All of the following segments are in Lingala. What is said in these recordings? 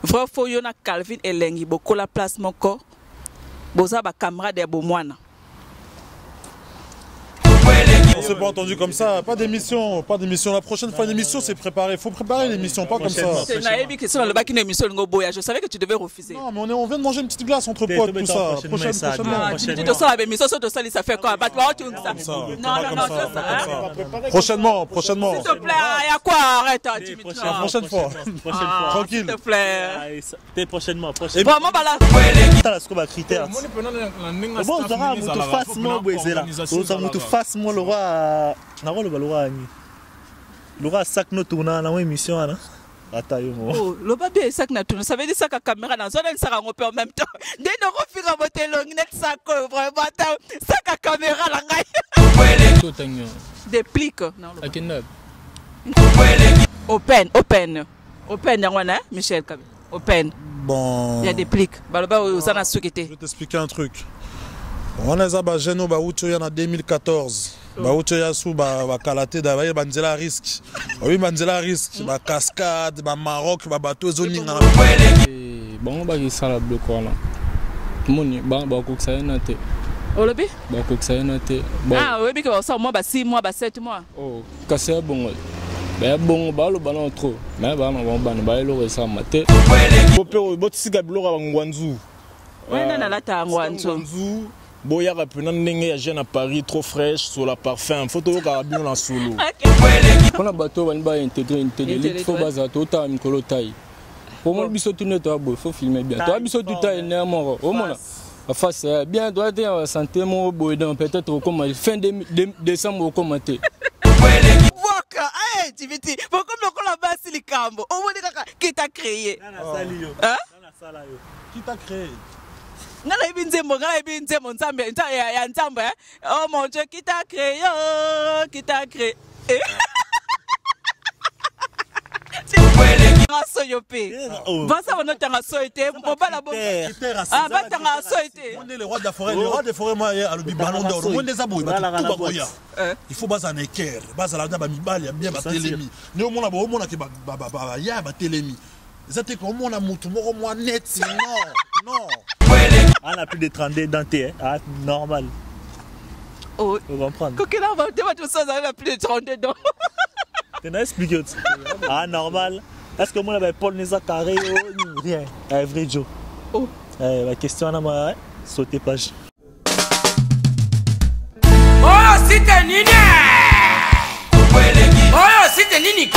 Vrai faux yona Calvin elengi boko la place moko. Boza ba camarade ya bomwana. On s'est pas entendu comme ça, pas d'émission, pas d'émission. La prochaine fois l'émission c'est préparé, il faut préparer l'émission, pas comme ça. C'est naïbi que c'est le bac une émission Ngoboya. Je savais que tu devais refuser. Non mais on vient de manger une petite glace entre potes, tout ça. Prochainement. Tu dis de ça la émission, ça fait quoi? Bah toi tu ça. Non, Prochainement. S'il te plaît, il y a quoi? Arrête, Dimitri. La prochaine fois. Tranquille. S'il te plaît. T'es prochainement. Vraiment pas là. T'as ce qu'on va critère. Bon, on aura mon face moi là. On mon face moi le roi. Na le roi sac no tourna na émission là. Attends oh, le papier sac na tourna, ça veut dire ça que caméra dans zone elle sera en même temps. Dès nous refira voter long net sac vraiment sac à caméra la ngai. Des pliques. Open yangwana Michel Kabi. Open. Bon. Il y a des pliques. Baloba uzana sukite. Je vais t'expliquer un truc. On a ba Geno ba Ucho en 2014. Ba Ucho yasu ba kalaté da ba banzela risque. Oui banzela risque, ba cascade, ba Maroc, ba bateau zoning na. Bon ba ki sala bloc wala. Moni ba ko ça naté. Olobi? Ba ko ça naté. Ah oui que ça moi ba 6 mois ba 7 mois. Oh, kasé bon. Ben bon ba le ballon trop. Mais ba non ba ba le ça maté. Bopé botsika biloko ba ngwanzu. Ouais na la ta ngwanzu. Boya rapena ndenge ya jeune à Paris trop fraîche sur la parfum photo ka bien en solo. Quand bateau va pas intégrer une télé faut baza tota mikolo taille. Pour moi biso tourner toi boy faut filmer bien. Toi biso tout taille néanmoins au moins la face bien doit être santé mon boy dans peut-être comme fin décembre commenter. Waka eh Dimitri pourquoi on la base likambo au moins qui t'a créé. Hein? Qui t'a créé? Ngala ibinzembo nzambe ya nzambe oh mon Dieu qui t'a créé le roi de la forêt moi a le ballon d'or on des aboy il faut baza na équerre baza la ba mibali bien ba telemi ne o mona ke ba ya ba telemi zate ko mona mutu moko moi net non on a plus de 32 dentés hein normal. Oh on va prendre coquin là va tout ça ça a plus de 32 dents. Tu n'as expliqué ah normal. Est-ce que moi, Paul Neza carré ou rien? Vrai Joe. Oh. La question, on a sauté page. Oh, c'était Nini! Oh, c'était Nini!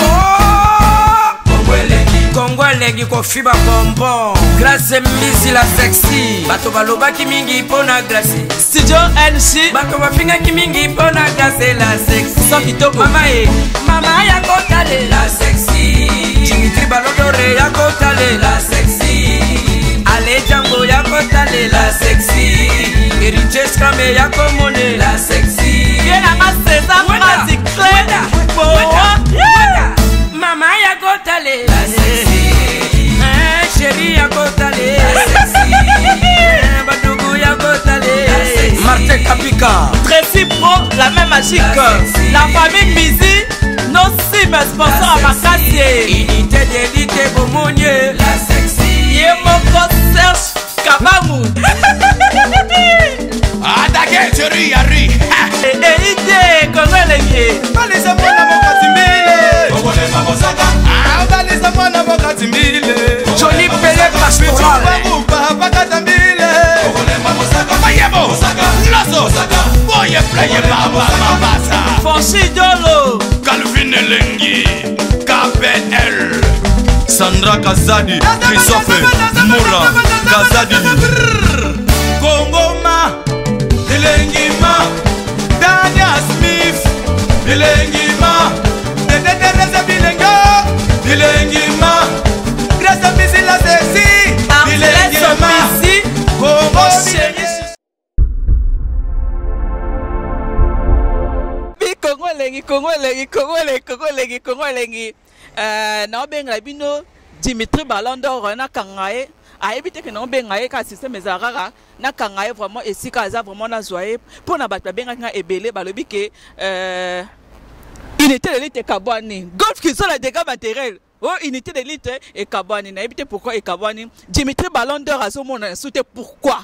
Congolais ko fiba bonbon. Glace misi la sexy. Bato baloba ki mingi pona glace. Studio NC. Bato bafinga ki mingi pona glace la sexy. So kitoko. Mama ya kotale la sexy. Dimitri Balodore ya kotale la sexy. Ale Django ya kotale la sexy. Eriche Scramé ya komone la sexy. Viens à César Pratique Claire. Mama ya kotale la sexy. Chérie ya kotale la sexy. Badougou ya kotale la sexy. Martin Kapika. Tracy Pro, la même magique. La famille Mizi. Nos sim sponsor à Makassi. Unité d'élite Bomonier. La sexy. Yemoko Serge Kabamu. Adake Thierry Yari. Ide Kongolenge. Balisa mwana Bokatimbile. Kongole Mabosaka. Balisa mwana Bokatimbile. Johnny Pelé Pastoral. Bakatambile. Kongole Mabosaka. Mayebo. Loso. Boye playe baba mabasa. Fonchi Dolo. Calvin Elengi. KPL. Sandra Kazadi. Christophe Moura. Kazadi. Kongoma. Elengi ma. Daniel Smith. Elengi ma. Dedede Bilengo. Elengi ma. Grâce Misi la sexy. Elengi ma. Kongo chéri. Kongolengi. Na benga bino Dimitri Ballon d'Or na kangaye. A éviter que non bengaye ka système ezarara na kangaye vraiment esika za vraiment na zoye pour na batba benga nga ebele balobi ke il était l'élite kabwani golf qui sont les dégâts matériels Oh, unité d'élite et Kabouani. Na évité pourquoi et Kabouani. Dimitri Ballon d'Or a son soutien. Pourquoi?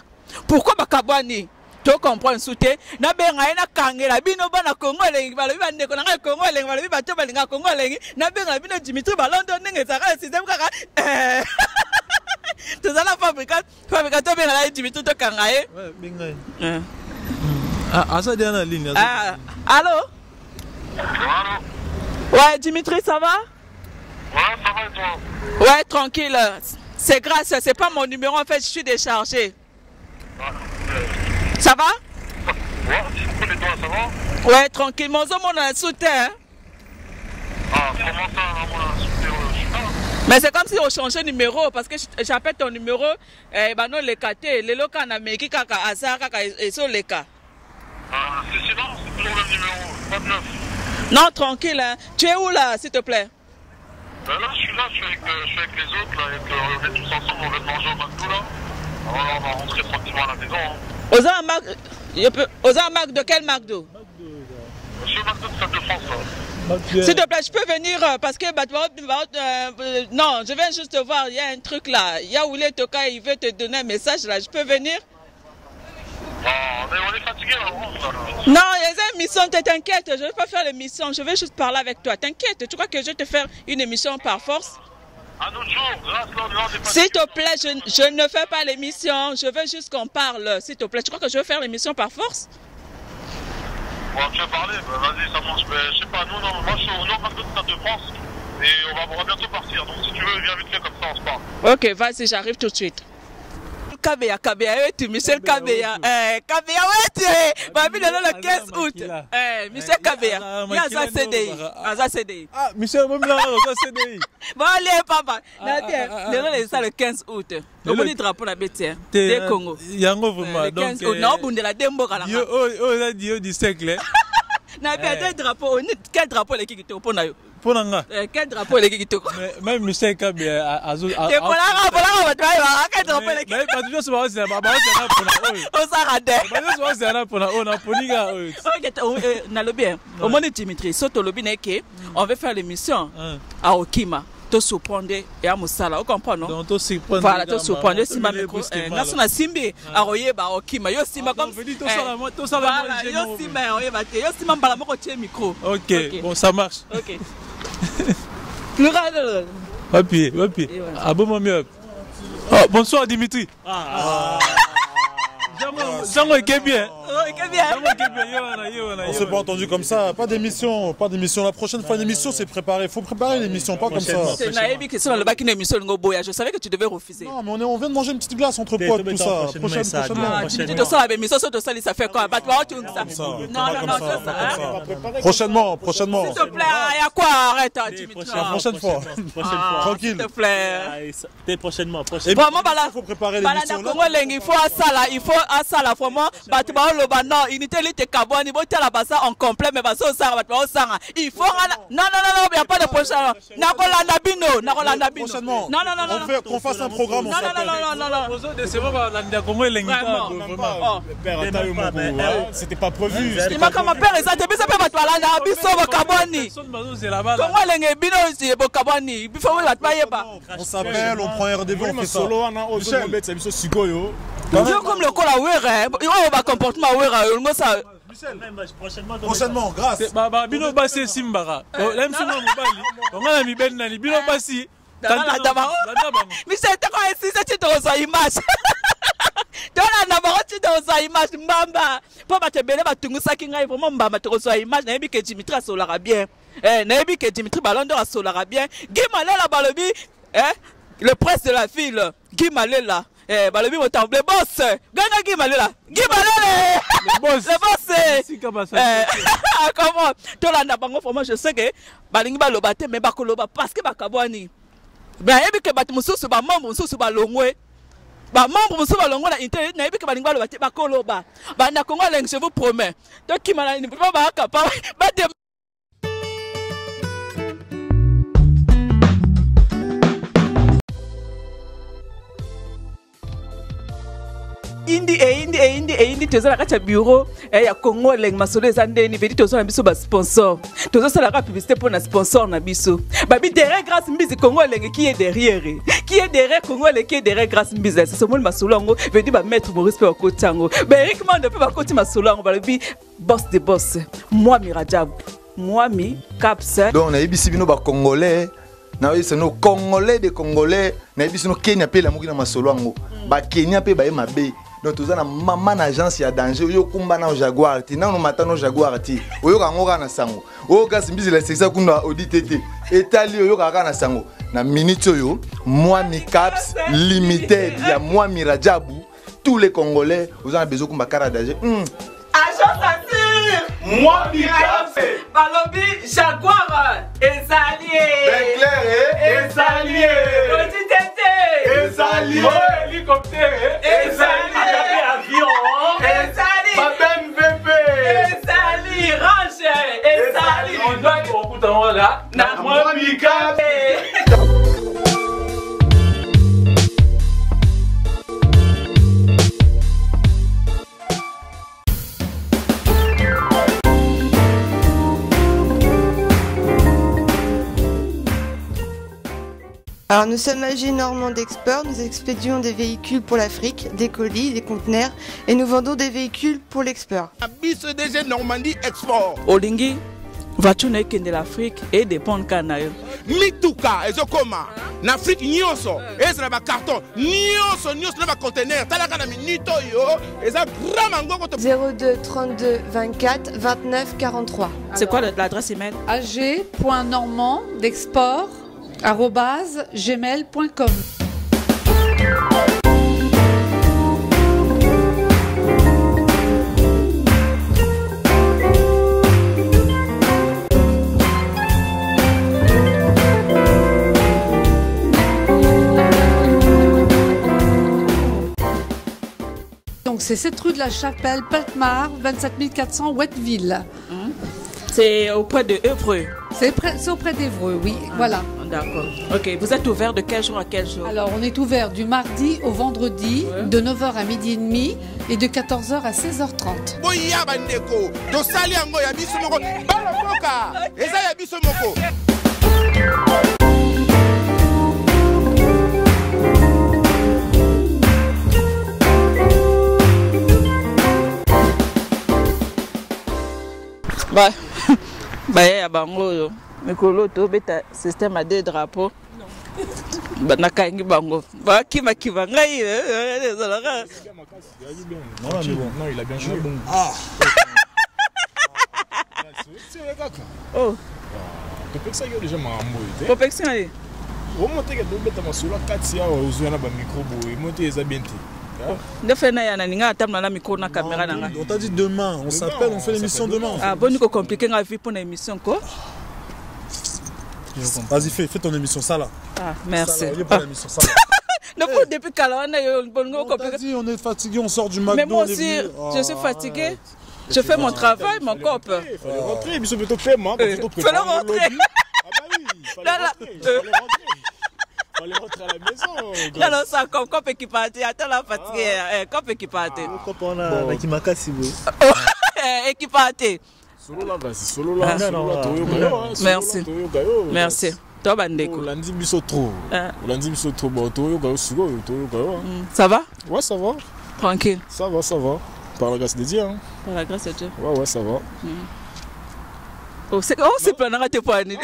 Pourquoi Kabouani? Tu comprends soutien? Na benga na kangela bino bana Congo lengi balobi bande ko na Congo lengi balobi bato balinga Congo lengi na benga bino Dimitri Ballon d'Or ndenge zaka système kaka tu as la fabricateur benga la Dimitri to kangaye ouais benga ah ça dit en ligne allô ouais Dimitri ça va? Ouais ça va et toi? Ouais tranquille c'est grâce c'est pas mon numéro en fait je suis déchargé. Ça va? Ouais, et toi, ça va? Ouais, tranquille. Mon homme, on a un soutien. Ah, comment ça, on a un soutien? Mais c'est comme si on changeait de numéro parce que j'appelle ton numéro, bah non, les KT, les locaux en Amérique, kaka, Azar, kaka, et sur les cas. Ah, c'est sinon, c'est toujours le numéro, pas de neuf. Non, tranquille, hein. Tu es où là, s'il te plaît? Ben là, je suis avec les autres, là, on est tous ensemble, on vient de manger au McDo, là. Alors, on va rentrer tranquillement à la maison, hein. Aux Marc de quel McDo? Monsieur McDo de Stade de France, là. S'il te plaît, je peux venir parce que non, je viens juste te voir, il y a un truc là. Il y a Oulé Toka, il veut te donner un message là. Je peux venir? Ah, mais on est fatigué là, non, il y a une émission, t'inquiète, je ne vais pas faire l'émission, je vais juste parler avec toi. T'inquiète, tu crois que je vais te faire une émission par force? Un autre jour, grâce là, s'il te plaît, je ne fais pas l'émission, je veux juste qu'on parle, s'il te plaît. Tu crois que je vais faire l'émission par force? Bon, tu veux parler, bah, vas-y, ça marche. Mais je sais pas, nous, non, moi je suis au Nord McDo de Stade de France et on va bientôt partir. Donc si tu veux, viens vite fait comme ça, on se parle. Ok, vas-y, j'arrive tout de suite. Kabea, tu Michel Kabea. Kabea, ouais, tu es. Babi, le 15 août. Michel Kabea. Il y a ça CDI. Ah, Michel, même là, ça CDI. Bon, allez, papa. Le 15 août. Au bout du drapeau, la bête, des Congo. Il y a un vraiment. Le 15 août. Non, on la démbo. Oh, là, du siècle. Na bien drapeau, quel drapeau les qui te opposent? Quel drapeau les qui te opposent? Même Michel Kabea azul. T'es pas là, quel drapeau les qui te opposent? Mais pas toujours c'est c'est pour on s'arrête. Pas c'est pour on a poniga. Na lobby. Au moins Dimitri, saute au lobby neke, on veut faire l'émission à Okima. To surprendre et à Moussala, vous comprenez non? Voilà, to surprendre si ma micro national simbi a royeba Okima. Yo simba comme to sala yo simba royeba yo simba mbala moko tie micro. OK, bon ça marche. OK. Pleural. Papier. Ah bon mieux. Oh, bonsoir Dimitri. Jango est bien. On s'est pas entendu comme ça, pas d'émission. La prochaine fois l'émission c'est préparé, faut préparer l'émission, pas comme ça. C'est naïve que c'est le bac une émission Ngoboya. Je savais que tu devais refuser. Non, mais on vient de manger une petite glace entre potes tout ça. Prochainement. Tu dis de ça la émission sur ça ça fait quoi? Non. Prochainement. S'il te plaît, il y a quoi? Arrête Dimitri. La prochaine fois. Tranquille. S'il te plaît. Prochainement. Vraiment il faut préparer l'émission. Il faut à ça la vraiment non unité l'ité Kabouani boté la basa en complet mais basa ça il faut non il y a pas de prochain nakolanda bino prochainement on fait qu'on fasse un programme c'est vrai la Congo elengi vraiment c'était pas prévu il m'a comme père ça te bisa pas toi là biso Kabouani Congo elengi bino aussi Kabouani il faut on s'appelle on prend un rendez-vous on fait ça comme le col à Ouera, il va comportement à Ouera, ça. Prochainement, grâce. Bino Bassi Simbara. L'aime sur mon mobile. On a mis Ben Nani, Bino Bassi. Mais c'est quoi si c'est dans sa image? Dans la Navarre, tu dans sa image, Mbamba. Pour te belle, tu nous sacs vraiment Mbamba, tu reçois image, n'a que Dimitri Solara bien. N'a que Dimitri Ballon d'Or Solara bien. Guy Malela Balobi, le prince de la ville, Guy Malela. Balobi motam le boss ganga Guy Malela le boss comment tolanda bango vraiment je sais que balingi baloba te mais bakoloba parce que bakabwani ben yebi ke bat mususu ba membre mususu ba longwe ba membre mususu ba longwe na internet na yebi ke balingi baloba te bakoloba ba na Congo leng je vous promets donc qui m'a ni pas capable ba indi tozala kati ya bureau ya Congo leng masolo eza ndeni vedi tozala biso ba sponsor tozosala ka publicité pour na sponsor na biso babi derrière grâce mbizi Congo leng qui est derrière Congo leng qui est derrière grâce mbizi c'est ce mot masolo ngo vedi ba maître Maurice pe bakotango ba Eric Mande pe bakoti masolo ngo balobi boss de boss moi Mirajab moi mi caps donc na yebisi bino ba congolais na yebisi no congolais de congolais na yebisi no Kenya pe la moki na masolo ngo ba Kenya pe ba mabe donc tozana maman agence ya danger yo kumba na Jaguar ti na no matano Jaguar ti oyo ka ngoka na sango oyo ka simbizi la sexa kuna auditete etali oyo ka na sango na minute oyo moi mi caps limited ya moi Mirajabu tous les congolais vous avez besoin kumba kara danger agence assure moi mi caps balobi Jaguar ezalié ben clair ezalié auditete ezalié hélicoptère ezalié avion ezali Babem VP ezali range ezali on doit écouter là na moi mi caps Alors nous sommes AG Normand d'Export, nous expédions des véhicules pour l'Afrique, des colis, des conteneurs et nous vendons des véhicules pour l'export. Bis DG Normandie Export. Olingi, vas-tu de l'Afrique et dépendre canaille. Mituka ezokoma. Na Afrique nyonso, ezra ba carton, nyonso na ba conteneur, talaka na minute yo, eza grand ngoko 02 32 24 29 43. C'est quoi l'adresse email? ag.normand d'export @gmail.com. Donc c'est cette rue de la Chapelle, Peltmar, 27 400 Ouetteville. C'est auprès de Évreux. C'est auprès d'Évreux, oui, voilà. D'accord. Ok, vous êtes ouvert de quel jour à quel jour? Alors, on est ouvert du mardi au vendredi, de 9h à midi et demi et de 14h à 16h30. Boya bandeko, to sali yango ya biso moko, balafoka, eza ya biso moko. Bah, ya bango mikolo to beta système à deux drapeaux. Bah nakangi bango. Bah kima ngai. Non, il a bien joué. Ah. Oh. Popexia yo déjà mambo. Popexia ali. Au monter que dobeta masolo 4 ya ozwana ba micro boy, monter eza bien te. On t'a dit demain, on s'appelle, on fait l'émission demain. Ah bon, nous compliqué la vie pour l'émission quoi. Vas-y, fais ton émission ça là. Ah merci. Non, depuis on est fatigué, on sort du McDo. Mais moi aussi, je suis fatigué. Je fais mon travail, mon cop. Il fallait rentrer, mais c'est paiement. Il fallait rentrer. Ah bah oui, il fallait rentrer. Fallait rentrer à la maison. Non, ça comme cop qui partait. Attends la fatigué, cop qui partait. Cop on a qui makasi oui. Et qui partait. Solo là, vas-y, solo là. Merci. Merci. Toi bandeko. Lundi biso trop. Lundi biso trop bon. Toyo gayo sugo, toyo gayo. Ça va? Ouais, ça va. Tranquille. Ça va, ça va. Par la grâce de Dieu. Hein. Par la grâce de Dieu. Ouais, ouais, ça va. Oh, c'est plein de pas ni.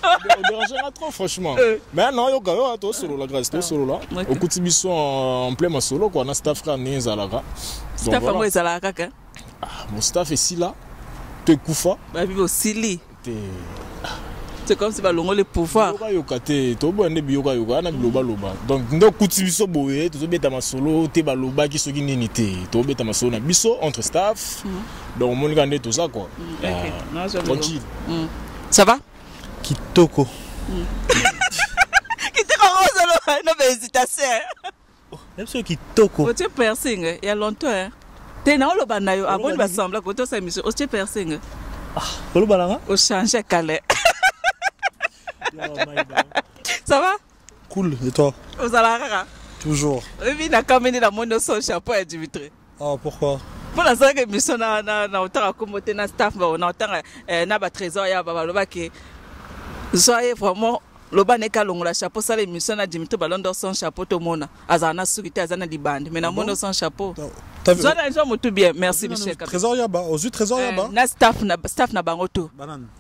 On dérangera trop franchement. Mais non, yo gayo to solo la grâce, to solo là. Au kuti biso en plein ma solo quoi, na staff ka ni zalaka. Staff mo zalaka ka. Ah, mon staff est si là. Te kufa. Ba bibo sili. C'est comme si balongo le pouvoir. Yoka yokate, to bo ande biyoka yoka na biloba loba. Donc ndo kuti biso boye, to beta masolo, te baloba ki soki nini te. To beta masolo na biso entre staff. Donc mon gars tout ça quoi. Tranquille. Ça va? Kitoko. Kitoko rose non mais hésitation. Même ce kitoko. O tu piercing, il y a longtemps hein. T'es na lo banayo, abon ba sembla ko to sa mission, o tu piercing. Ah, ko lo balanga? O changer calé. Ça va? Cool, et toi? Aux alarara. Toujours. Oui, na kamene na mono son chapeau à Dimitri. Ah, pourquoi? Pour la seule émission na otara komote na staff na otara na ba trésor ya ba loba ke soyez vraiment loba neka longola chapeau ça l'émission na Dimitri Balondo son chapeau to mona azana sukité azana libande mais na mono son chapeau. Zona njo mutu bien merci Michel Kabé. Trésor ya ba ozu trésor ya ba. Na staff na bango to.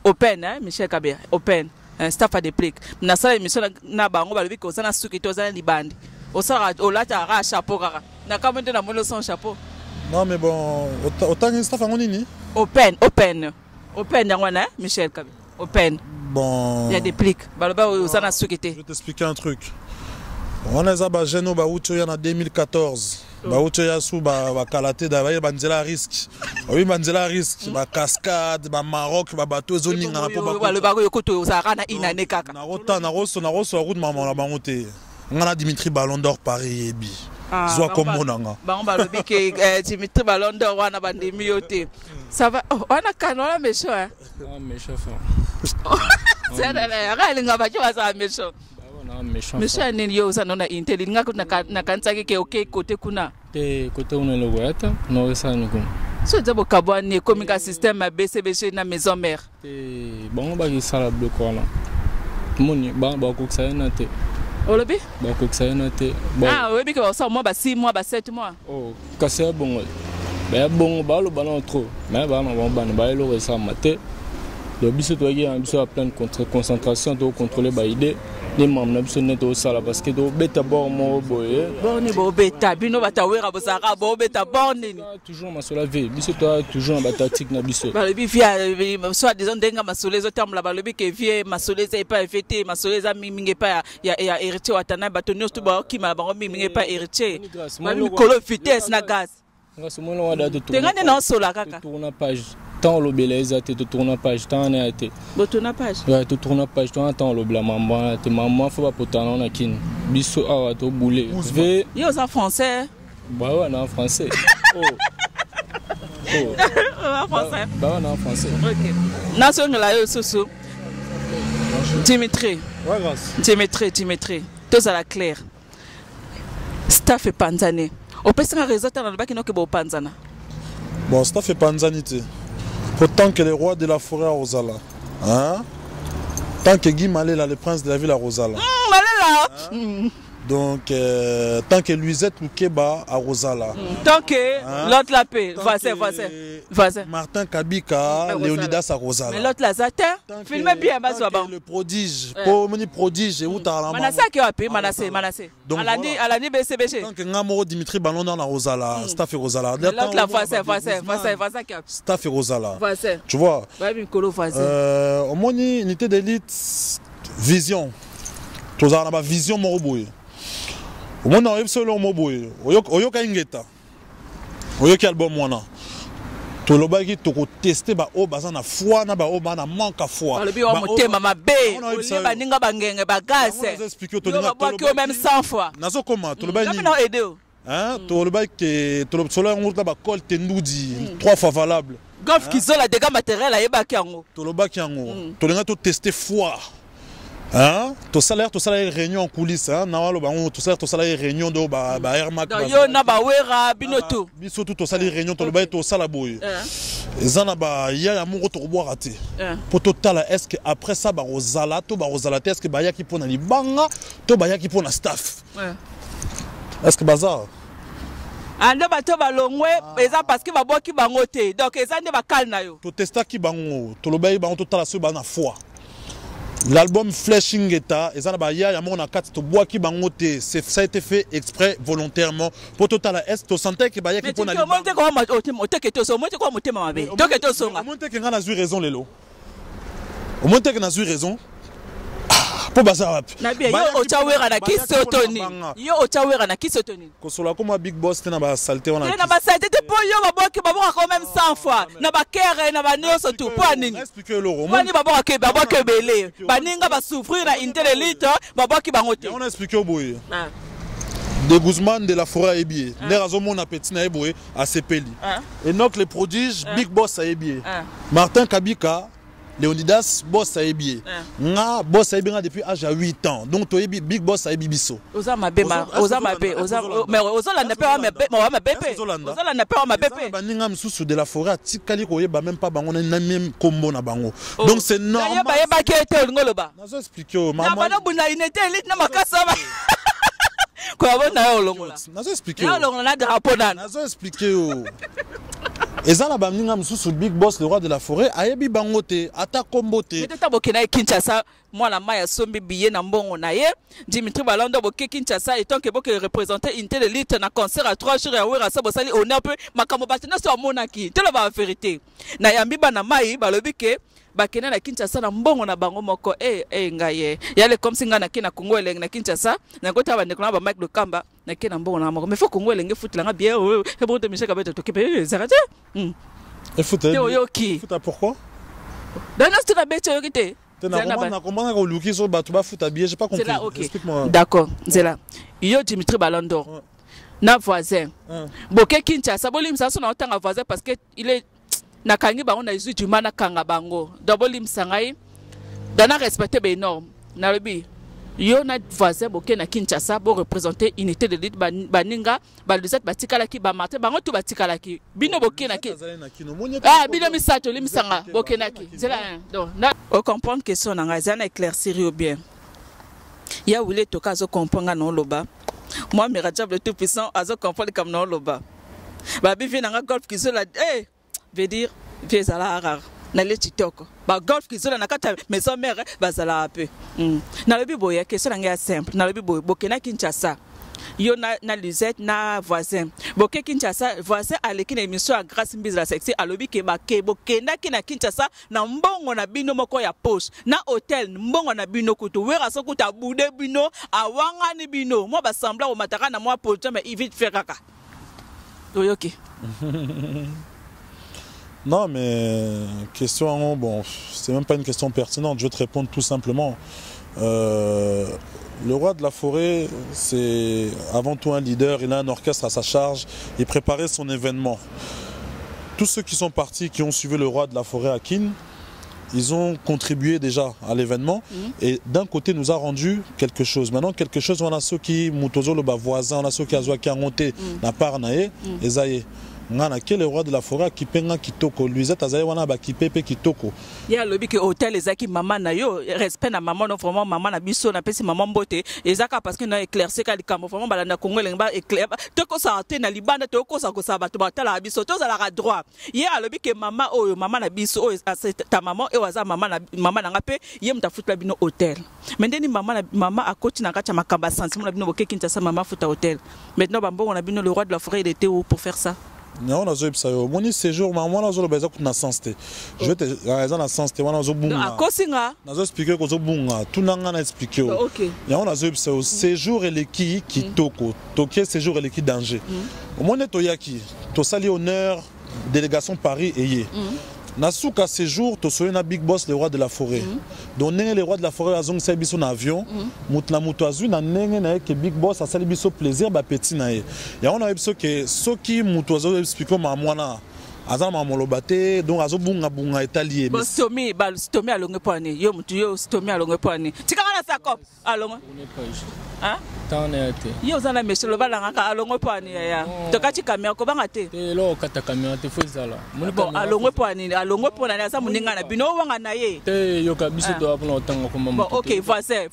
Open Michel Kabé open. Staff a déplique. Na sala émission na bango ba lobi ko sana sukité azana libande. Au sera au lata ra chapeau kaka. Na kamende na mono son chapeau. Non mais bon, autant que staff nini? Open yangwana Michel Kabé. Open. Bon. Il y a des plics. Baloba osana sukité. Je vais t'expliquer un truc. On a za ba Geno ba ucho ya na 2014. Ba ucho ya su ba kalate da ba banzela risque. Oui banzela risque ba cascade ba Maroc ba bateau zoninga na po ba. Baloba ko yokoto osara na inane kaka. Na rota na roso route maman la bangote. Ngana Dimitri Ballon d'Or Paris yebi. Zwa comme monanga. Ba on balobi ke Dimitri Ballon d'Or wana bandemi yote. Ça va. Oh, on a canola méchant hein. Ah méchant fa. C'est là, regarde nga ba tu vas ça méchant. Méchant ni yo ça non intelligent nga na kanza ke OK côté kuna. Te côté on le goyata, no ça ni comme. So dabo kabwane comme un système BCBC na maison mère. Te bon ba ki sala bloc là. Moni ba ko ça na te. Olobi? Ba ko ça na te. Ah oui que ça moi ba 6 mois ba 7 mois. Oh, casser bon. Ben bon ba le ballon trop. Mais ba non bon ba le ça maté. Le biso to gi un biso à plein de concentration to contrôler ba idée. Les membres na biso neto sala parce que do beta bord mo boye. Borni bo beta bino batawera bo sara bo beta borni. Toujours masola ve. Biso to toujours ba tactique na biso. Ba le bi via soit disons denga masolé zo terme la ba le bi que vie masolé c'est pas fêté masolé za mingi pas ya héritier watana batonio to ba ki ma ba mingi pas héritier. Ba mi kolo vitesse na gaz. Ngasi mo lo da to. Tengane na sola kaka. Tourna page. Tant le beleza te tourna page tant na te. Bo tourna page. Ouais, te tourna page tant le bla maman te maman faut pas potana na kin. Biso awa to boulé. Ve yo ça français. Bah ouais, en français. Oh. En français. Bah ouais, en français. OK. Na so ngala yo susu. Dimitri. Ouais, grâce. Dimitri. Tout ça la clair. Staff et Panzane. Au pèse un résultat dans le bac qui panzana. Bon, staff et panzanité. Pourtant que les rois de la forêt à Rosala. Hein? Tant que Guy Malela, le prince de la ville à Rosala. Malela. Hein? Donc, tant que Luisette Loukeba à Rosala. Tant que l'autre la paix. Vas-y. Martin Kabika, Léonidas à Rosala. Mais l'autre la zatin. Filmez bien, le prodige. Pour le prodige, et où t'as la Manassé qui a payé, Manassé. Alani BCBG. Tant que Ngamoro Dimitri Ballon d'Or à Rosala. Staff et Rosala. L'autre la vas-y. Staff et Rosala. Vas-y. Tu vois? Vas-y. Au moins, unité d'élite, vision. Tu as une vision morobouée. Au moins, on a solo morobouée. Oyoka ingeta. Oyoka album wana. To lobaki to ko tester ba o bazana foi na ba o bana manque foi. Le bio motema mabe. Oli ba ninga bangenge ba gase. On expliquer to ninga to même 100 fois. Nazo comment to lobaki. Comment aider? Hein? To lobaki to solo ngurta ba col tendudi 3 fois valable. Golf qui sont la dégâts matériels à yeba kiango. To lobaki yango. To ninga to tester foi. Hein? Ton salaire réunion en coulisses, hein? Ton salaire réunion de Airmac. Yo na ba wera binoto. Biso tout ton salaire réunion ton ba to sala boy. Ezana ba ya amour to boire raté. Pour total est-ce que après ça ba Rosala est-ce que ba ya ki pona libanga to ba ya ki pona staff. Est-ce que bazar? Ando bato balongwe eza parce que ba boki bango te. Donc ezande ba kal na yo. To testa ki bango, to lobayi bango total so ba na foi. L'album Flashing Eta, et ça y a mon akati to bois qui bangote, ça a été fait exprès volontairement pour total est to santé qui baye qui pona li. Monte ko ma ote ke to so monte ko motema mabe. To ke to so nga. Monte ke ngana zu raison lelo. O monte ke na zu raison. Po baza wapi. Na bien yo ochawera na kisotoni. Yo ochawera na kisotoni. Ko sola comme big boss te na ba saleté on a. Na ba saleté te po yo ba boki ba boka quand même 100 fois. Na ba kere na ba nyoso tout po nini. Expliquer l'euro. Mani ba boka ba boka belé. Ba ninga ba souffrir na intelligente ba boki ba ngote. On a expliqué au boy. De Guzman de la forêt Ebié. Les raisons mon appétit na Eboé à Sepeli. Et donc les prodiges big boss à Ebié. Martin Kabika Leonidas boss ayebi nga boss ayebi nga depuis âge à 8 ans donc to yebi big boss ayebi biso oza mabema mais ozolanda pe wa mabepe ozolanda pe wa mabepe baninga msusu de la forêt atikali koyeba même pas bango na même kombo na bango donc c'est normal yeba ke te ngoloba nazo expliquer maman na bana buna inete elite na makasa ba quoi bona olongola nazo expliquer olongola na drapeau nana nazo expliquer ezala baninga msusu big boss le roi de la forêt ayebi bango te ata kombo te peut-être bokena Kinshasa moi la maya sombi billet na mbongo na ye Dimitri Balondo boke Kinshasa et tant que boke représenter une telle élite na concert à 3 jours à wera sa bosali honneur peu makambo batena so monaki te la vérité na yambi bana mai balobi ke bakena na Kinshasa na mbongo na bango moko ngaye yale comme singa na kina Kongo eleng na Kinshasa na kota ba ndeko na ba Mike Lokamba na kina mbongo na moko mais faut Kongo eleng foot la bien e bon de Michel Kabete to kepe zarate et foot pourquoi dans notre na bête yorité na comprendre que Luki so batu ba foot habillé j'ai pas compris explique-moi d'accord c'est là yo Dimitri Balondo na voisin boke Kinshasa bolim sa so na otanga voisin parce que il est na kangi bango na isu juma na kanga bango dobolim sangai dana respecter be norme na lobi yo na voisin boke na Kinshasa bo représenter unité de l'élite baninga baluzet batikala ki ba marté bango tu batikala ki bino boke na ki bino misato limsanga boke na ki zela donc na o comprendre question na nga zana éclaircir yo bien ya wule to kazo comprendre na loba moi Miradjab le tout puissant azo comprendre comme na loba ba bivi na nga golf kizola veut dire viezala rare na le TikTok ba golf kizola na kata maison mère bazala peu na lobi boya question nga simple na lobi boy bokena Kinshasa yo na Luzette na voisin boke Kinshasa voisin aleki na émission à grâce mbizala sexy alobi ke bake bokena ki na Kinshasa na mbongo na bino moko ya poche na hôtel mbongo na bino kutu wera so kuta bude bino awanga ni bino mo ba sembla o mataka na mo poche mais vite faire kaka oyoki. Non, mais question, bon, c'est même pas une question pertinente. Je vais te répondre tout simplement. Le roi de la forêt, c'est avant tout un leader. Il a un orchestre à sa charge. Il préparait son événement. Tous ceux qui sont partis, qui ont suivi le roi de la forêt à Kin, ils ont contribué déjà à l'événement. Et d'un côté, nous a rendu quelque chose. Maintenant, quelque chose, on a ceux qui, Moutozo, le voisin, on a ceux qui ont monté, la part naé, et ça y est. Ngana ke le roi de la forêt qui penga kitoko Luisette azaye wana ba kipepe kitoko ya lobi ke hôtel ezaki maman na yo respect na maman non vraiment maman na biso na pesi maman mbote ezaka parce que na éclaircer ka likambo vraiment balanda Congo lengba éclair to ko santé na libanda to ko sa ko sa bato batala biso to za la droit ya lobi ke maman oyo maman na biso oyo ta maman e waza maman na ngape ye mta futla bino hôtel maintenant maman a koti na kacha makamba sentiment na bino boke Kinshasa maman futa hôtel maintenant bambongo na bino le roi de la forêt il était où pour faire ça. Non, on a joué ça. Mon séjour, moi, on a joué le sens. Je vais te raison dans sens. On a joué bunga. On a expliqué que on bunga. Tout le monde a expliqué. OK. Et on a joué ça. Séjour et l'équipe qui toko. Toké séjour et l'équipe danger. Au moins to yaki. To sali honneur délégation Paris et Nasuka séjour, to soye na big boss le roi de la forêt. Donc le roi de la forêt a zong sa biso na avion. Mutna mutoazu na nenge na ke big boss a sali biso plaisir ba petit na ye. Ya on a biso ke soki mutoazu explique ma mwana. Aza ma molobate donc azo bunga italien. Stomi alonge poani. Yo mutu yo stomi alonge poani. Tikana sa cop alonge. Hein? Yo zana monsieur lobala ngaka alonge poani ya. Tokati kamera ko banga te. Lo kata kamera te fo zala. Bon alonge poani na sa muninga na bino wanga na ye. Te yo ka biso do apna otanga ko mama. Bon OK, voisin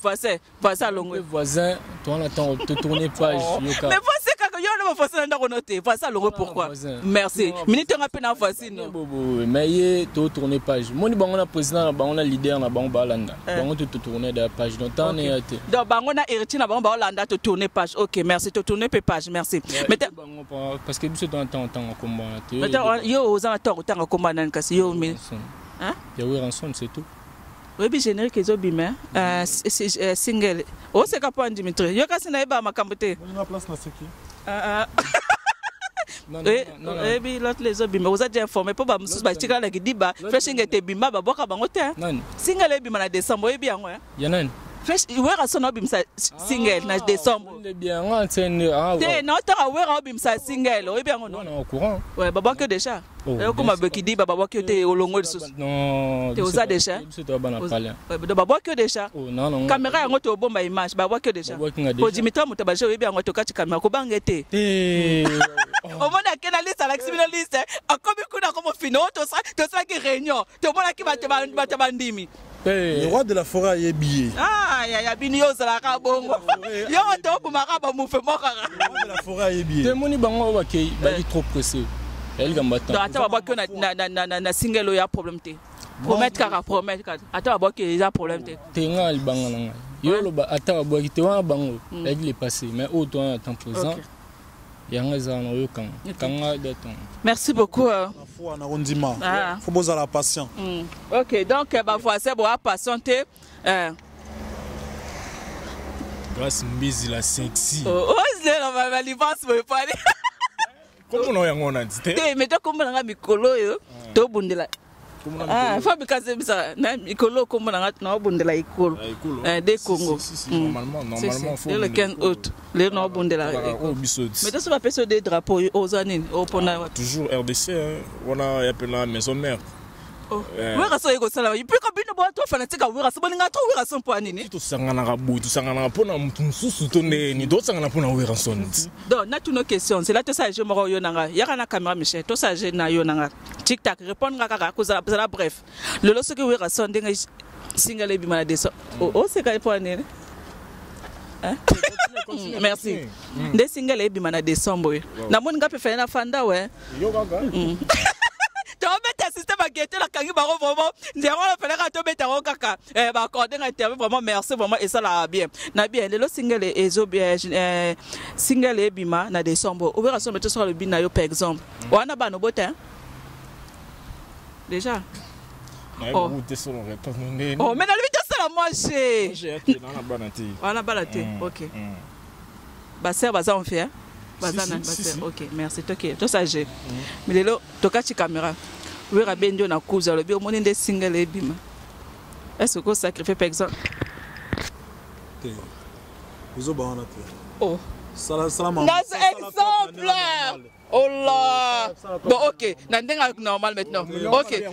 alonge. Voisin, toi on attend te tourner page yo ka. Mais voisin kaka yo na voisin nda ko noter. Voisin alonge pourquoi? Merci. Minute nga pe na voisin no. Mais ye to tourner page. Moni bango na président, bango na leader na bango balanda. Bango te tourner de la page. Donc t'en es été. Donc bango na héritier na bango balanda te tourner page. OK, merci te tourner page. Merci. Mais parce que biso dans temps combat. Mais yo ozana temps combat nan kasi yo mais hein? Ya oui rançon c'est tout. Oui bi générique ezo bima single. O c'est capable Dimitri. Yo kasi na eba makambote. On a place na seki. Non. Et puis l'autre les autres bima vous êtes informé pour ba mususu ba tikala ki diba fashion était bima ba boka bango te. Non. Single bima na décembre et bien ouais. Yanan. wera son obimisa single na décembre. Bien, on entend. Te non ta wera obimisa single, oui bien non. On est au courant. Ouais, baba que déjà. Et comme baki dit baba que te au longo de sous. Non. Te osa déjà. C'est toi bana parler. Ouais, baba que déjà. Oh non non. Caméra yango to bomba image, baba que déjà. Ko Dimitri mutabaje oui bien to kati caméra ko bangete. Au monde a quelle liste à la criminaliste. A comme kuna comme fino to ça qui réunion. To mona ki ba bandimi. Le roi de la forêt est billet. Ah, il y a bien yo la kabongo. Yo to pour maraba mouvement kara. Le roi de la forêt est billet. Témoigner bango ba ki ba trop pressé. Elle gambata. Donc attends ba que na single ya problème té. Promettre kara promettre kara. Attends ba que il y a problème té. Tenga il banga nanga. Yo lo ba attends ba ki te wa bango. Elle est passé mais au temps en temps présent. Merci beaucoup. Faut poser la patience. Ok, donc c'est bon, patienter. Grâce Mbizi la sexy. Oh, la livance me parler. Comment on a dit? Mais toi comment on a mikolo yo? To bundela. Ah, faut bikaze bisa na mikolo comment on a bundela ikolo. Des Congo. Normalement faut. Le 15 août, les no bundela. Mais toi ça va passer des drapeaux aux années au pona. Toujours RDC, on a appelé la maison mère. Oh, wera so yego sala ipi ko bino bo to fanatika wera so bolinga to wera so mpo nini to sangana ga butu sangana pona mutu mususu to ni do sangana pona wera so nti donc na toutes nos questions c'est là to ça je mo yo nanga ya kana caméra Michel to ça je na yo nanga tic tac répondre kaka ko za bref le lo so ke wera so ndinga single bi mana de so oh c'est ka po nini hein merci des single bi mana décembre na mon nga pe fa na fanda we yo gaga tu as un système à guetter la kangi baro vraiment ndero la fele ka to beta ro kaka ba accorder interview vraiment merci vraiment et ça là bien na bien le single ezo bien single e bima na décembre opération mettre sur le bina yo par exemple wana ba no botin déjà oh mais na lui tout ça la manger j'ai dans la banati wana balati OK ba ser ba ça on fait Bazana, ok, merci. Ok, tout ça j'ai. Mais là, tu as une caméra. Oui, Rabendio na cause le bio monnaie des singles et bim. Est-ce que ça sacrifie par exemple? Oh. Salam. Exemple. Oh là. Bon, ok. N'endenga normal maintenant. Ok.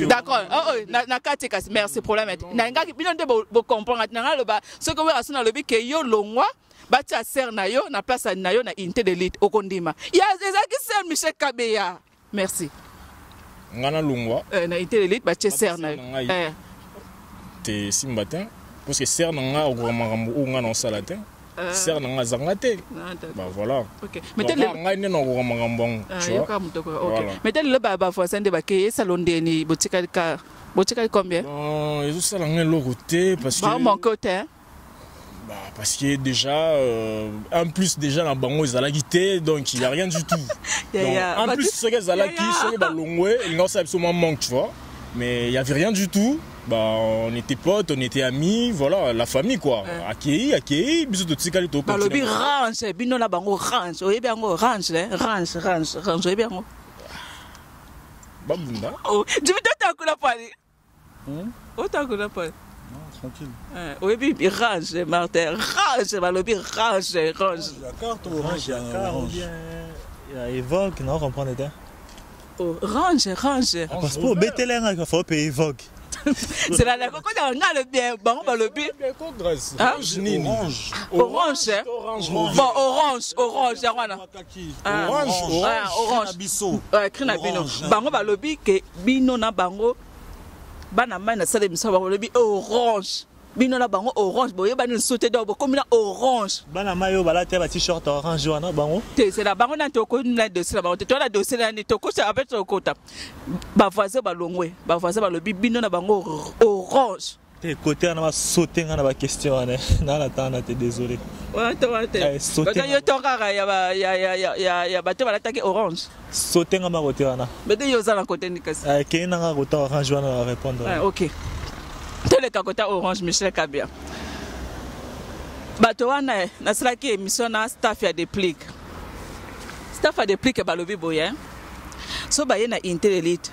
D'accord. Oh, na kati kasi. Merci pour la mettre. N'enga bino de bo comprendre. N'enga le ba. Ce que we asuna le bi ke yo longwa. Bati a ser na yo na place na yo na inte de lit okondima ya ezaki ser Michel Kabeya merci ngana lungwa na inte de lit bati ser na te simbatin parce que ser na nga ogamarambo o ngana salatin ser na nga zangate bah voilà OK mais tel nga ne no ogamarambo tu vois OK mais tel le baba fo sende ba ke salon de ni botika combien non ils ça la ngelo côté parce que bah mon côté bah, parce que déjà, en plus déjà dans Bango ils allaient quitter donc il n'y a rien du tout. Donc, en plus ce qu'ils allaient quitter, ce qu'ils allaient ils n'ont absolument manque tu vois. Mais il n'y avait rien du tout. Bah on était potes, on était amis, voilà la famille quoi. Accueilli, bisous de tsikali to. Bah le bi range, bino la Bango range, oye bien range, oye bien. Babunda. Oh, tu veux t'as quoi la parler? Oh t'as quoi la parler? Tranquille. Oui, puis range, Martin. Range, Malobi, range. La carte orange, il y a Evoque, non, on prend les deux. Oh, range. Parce que pour BTL, il faut payer Evoque. C'est la coco dans le bien. Bon, Malobi. Orange. Bon, orange, Yarwana. Orange. Bisso. Crinabino. Bango, Malobi, que Bino na Bango. Bana mana sale misaba lobi orange bino la bango orange boye bana sauter do comme na orange bana mayo bala te ba t-shirt orange wana bango c'est la bango na toko na dossier la bango to la dossier na ni toko ça avec toko ta ba voisin ba longwe ba voisin ba lobi bino na bango orange te côté na ba sauter na ba question na la tana te désolé ouais sauter yo tokara ya ba te bala take orange sauter na ba côté wana mais de yo za na côté ni kasi ke na ga côté orange wana répondre OK tele ka côté orange Michel Kabia bato wana na sala ki émission na staff ya déplique ba lobi boye so ba ye na interelite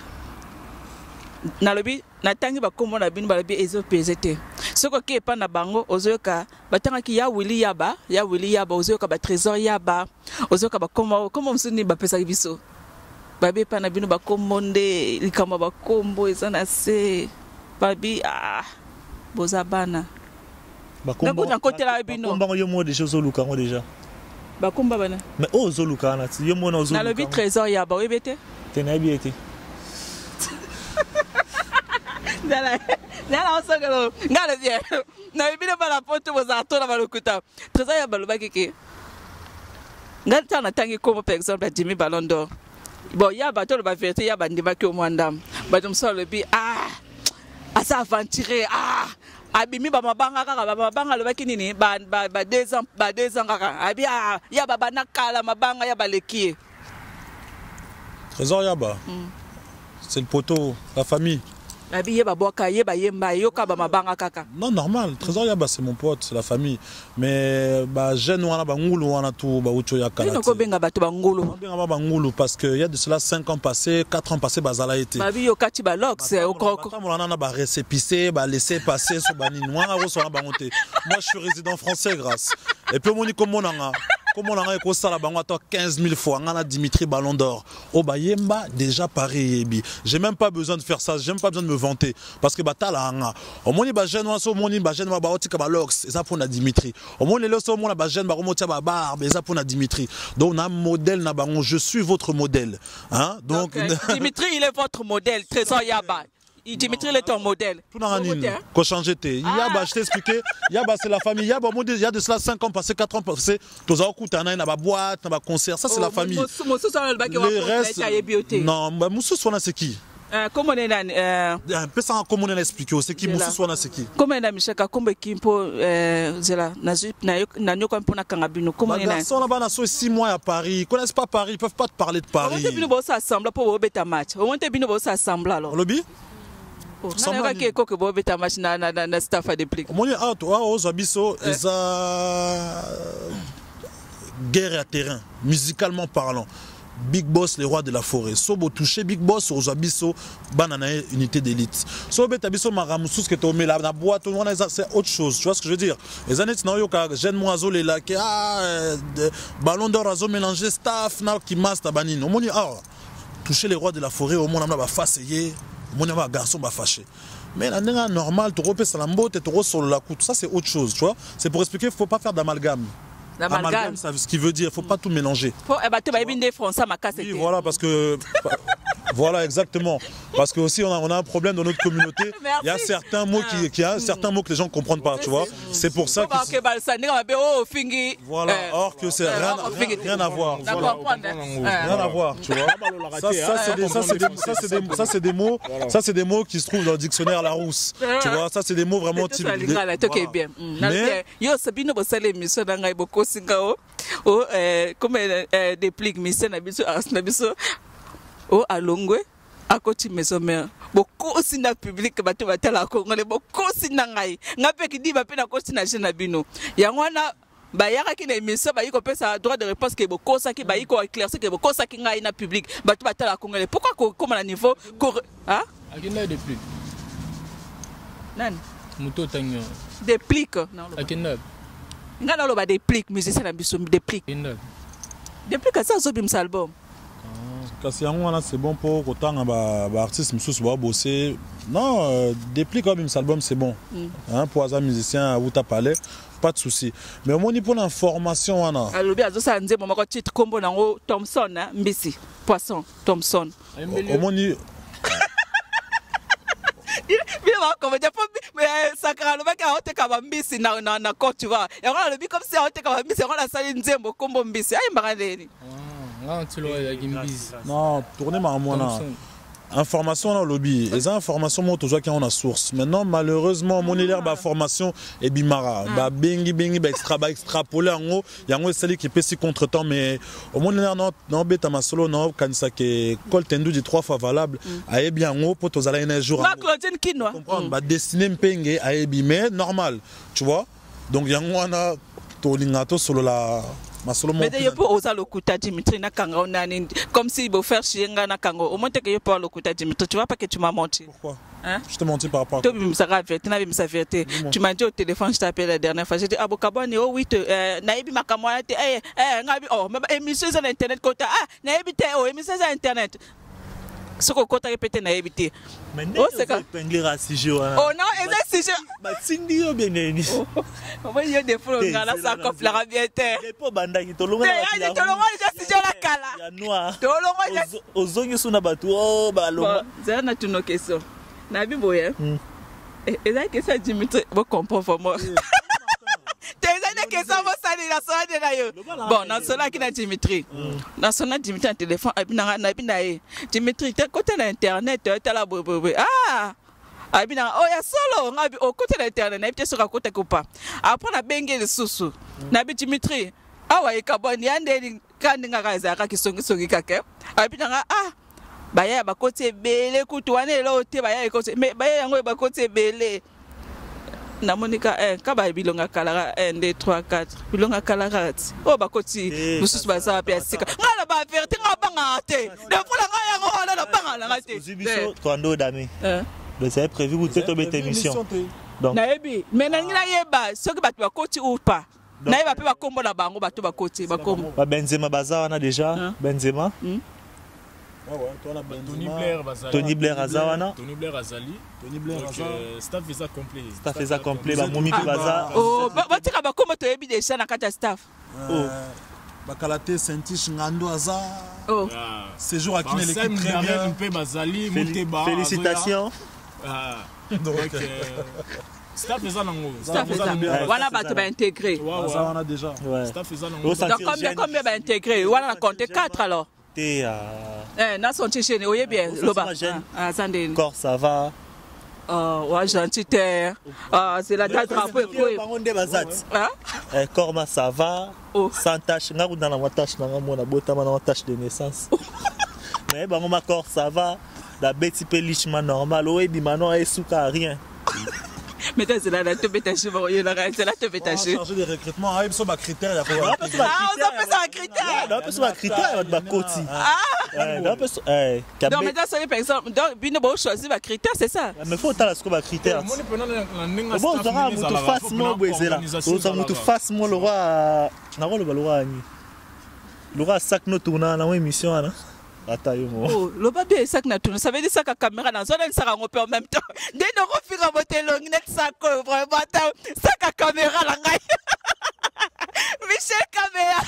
na lobi na tangi ba komona bino ba lobi ezo PZT Ce qui est pas na bango ozoka batanga ki ya Willy Yaba ozoka ba trésor Yaba ozoka ba comment msuni ba pesa biso babi pa na bino ba komonde likama ba kombo ezana se babi bozabana bakombo na côté la bino bakomba yo mo déjà zoluka ngo déjà bakomba bana mais zoluka na yo mo na zoluka na le bi trésor Yaba oui bete tenabi été Nala osakalo ngale bien na bibile bala poto bozato na balokuta trésor Yaba lobaki ke ngale tana tangi comme par exemple Jimmy Ballon d'Or bon Yaba to ba vérité Yaba ndima ki o mwandam ba dum so le bi asa aventurer abimi ba mabanga kaka ba mabanga lobaki nini ba 2 ans kaka abi Yaba banakala mabanga Yaba lekie Trésor Yaba c'est le poteau la famille. Non, normal. Trésor Yaba, c'est mon pote, c'est la famille. Mais jeune wana bangulu wana tout ucho ya kala. Parce que il y a de cela 5 ans passés, 4 ans passés bazala été. Babi yo kati ba lox au croco. Moi laisser passer sur baninois moi je suis résident français grâce. Et puis mon comme on a écouté ça, 15 000 fois, on a Dimitri Ballon d'Or. Au Bayemba, déjà pareil. J'ai même pas besoin de faire ça, j'ai même pas besoin de me vanter. Parce que Batala, au moins, il y a des gens qui ont Dimitri. Au moins, il y a des gens qui ont barbe, ils ont Dimitri. Donc, on a un modèle, je suis votre modèle. Hein? Donc, Dimitri, il est votre modèle, Trésor Yaba. Dimitri, il est ton modèle. Tout dans la changé. Yaba, je t'ai expliqué. Yaba, c'est la famille. Yaba, il y a de cela 5 ans passés, 4 ans passés. Tous les coups, il y a une boîte, un concert. Ça, c'est la famille. Les restes. Non, Moussou Swana, c'est qui? Comment on est là? Comment on a expliqué? C'est qui Moussou Swana, c'est qui? Comment on a mis chacun comme Kimpo, Zela, Nanyo comme pour Nakangabino. Comment on est là? Les garçons là-bas, ils sont 6 mois à Paris. Ils ne connaissent pas Paris, ils ne peuvent pas te parler de Paris. On va s'assembler pour au bêta match. On va s'assembler alors. Lobby? Guerre à terrain, musicalement parlant. Big Boss, les rois de la forêt. Sobo touché Big Boss, aux abisso, banana unité d'élite. Sobo tabisso maramoussous que tu mets là, la boîte, c'est autre chose. Tu vois ce que je veux dire? Les années qui n'ont pas jeune moiseau les là, qui Ballon d'Or à mélanger staff, qui masse ta banine. Au moins, toucher les rois de la forêt, au moins, on a face mon garçon va fâché. Mais la nègre normale, tu repères la mbote et tu sur la coupe. Ça, c'est autre chose, tu vois. C'est pour expliquer qu'il ne faut pas faire d'amalgame. Amalgame, ça ce qui veut dire, il ne faut pas tout mélanger. Oui, voilà, parce que... Voilà, exactement. Parce que aussi, on a un problème dans notre communauté. Il y a certains mots certains mots que les gens ne comprennent pas, tu vois. C'est pour ça que... Voilà, or que c'est rien à voir. Rien à voir, tu vois. Ça, c'est des mots. Ça, c'est des mots qui se trouvent dans le dictionnaire Larousse. Tu vois, ça, c'est des mots vraiment typiques. Mais... O alongwe akoti maison mère boko sina public bato batala kongole boko sina ngai ngape ki di ba pe na koti na jeune bino yango wana ba yaka ki na émission ba yiko pesa droit de réponse ke boko sa ki ba yiko éclaircir ke boko sa ki ngai na public bato batala kongole pourquoi comme à niveau hein akina de plus nan muto tanyo déplique akina ngana lo ba déplique musicien na biso déplique ça zo bim album. C'est bon pour autant artiste bosser. Non, déplique comme album c'est bon. Hein, pour un musicien ou parler, pas de souci. Mais au moins pour l'information on a. Alors bien ça nze mon titre combo nango Thompson hein, Mbisi, poisson Thompson. Au moins mais sakara le mec a hoté kaba Mbisi na côte tu vois. Et on a le bi comme si hoté kaba Mbisi on a sali nzembo combo Mbisi. Ay mbarandeni. Non, tournez ma moi. Information dans le lobby. Les informations montent aux gens qui ont la source. Maintenant, malheureusement, mon élève ba formation et bimara. Ba bengi extrapolé en haut. Il y a un celui qui peut si contre-temps, mais au moins, non, bêta ma solo, non, quand ça qui colle tendu dit 3 fois valable. Aïe bien en haut, pour tous aller un jour. Comprendre, ba dessiner mpenge, aïe bien, mais normal. Tu vois? Donc, il y a un tolinga solo la masolo mo. Mais d'ailleurs pour oser le kuta Dimitri na kanga onani comme si il faire chienga na kanga au moins que je peux le kuta Dimitri tu vois pas que tu m'as menti. Pourquoi? Hein? Je t'ai menti par rapport à toi. Tu m'as dit au téléphone, je t'appelle la dernière fois. J'ai dit, Abokabone, oh oui, Naïbi Makamwa, émission sur Internet, Kota, Naïbi, oh, émission sur Internet. Ce qu'on compte répéter, Naïbi. Oh, c'est quand même sujet. Oh non, et c'est sujet. Bah, Cindy, oh, bien, on il y a des fois, on a la sacoche, la bien terre. Il n'y a pas de bandage, il y a des la noir. Aux zones, sur la bateau, oh, bah, alors. C'est un autre question. Nabi boye. Et là que ça Dimitri vous comprend vraiment. T'es là que ça va salir la soirée de là. Bon, dans cela qui na Dimitri. Dans cela Dimitri un téléphone abina na Dimitri t'es côté l'internet t'es là ah abina oh ya solo ngabi au côté l'internet na peut sur côté coupa. Après na bengue le susu. Nabi Dimitri awa ekaboni yande kandi ngakaza ka kisongi kake. Abina ah baya bakote bele kutu wane lo te baya ekote mais baya yango bakote bele na monika ka ba bilonga kala 1 2 3 4 bilonga kala 4 o bakoti mususu baza pe asika ngala ba vérité ngabanga te de fula ngaya ngo na banga na te zibiso twando dami donc c'est prévu pour cette émission donc naebi mais na ngila yeba soki batu bakoti ou pas naeba pe bakombo na bango batu bakoti bakombo ba Benzema baza wana déjà Benzema Tony Blair Azawana. Tony Blair Azali. Tony Blair Azali. Staff visa complet. Staff visa complet. Ba Momi Baza. Oh, ba tika ba komo to yebi déjà na kata staff. Oh. Ba Kalate Sentish Ngando Aza. Oh. Séjour à qui l'équipe très bien. Mpe Bazali, Muteba. Félicitations. Donc staff visa nango. Staff visa. Voilà ba to ba intégré. Ça on a déjà. Staff visa nango. Donc combien ba intégré? Voilà on compte 4 alors. Na son chéché oye bien loba Sandé corps ça va ouais gentil terre c'est la date drapeau corps ma ça va sans tache nga dans la tache na mona botama na tache de naissance mais bango ma corps ça va la bête peu lichement normal oye bimano esuka rien. Mais c'est là la te bétache c'est là te bétache chargé de recrutement ah ils sont ba critères il y a on a pas critère non pas critère ba koti non pas non mais dans ce par exemple donc bino ba choisir ba critère c'est ça mais faut ta ce ba critère bon on aura mutu face mo bwezela on mutu face mo le roi na le roi sac no tourna na émission là. Oh, le papier sac na tourne, ça veut dire ça que la caméra dans zone elle sera en même temps. Dès nos refus à voter long net sac vraiment ça que caméra la ngai. Michel caméra.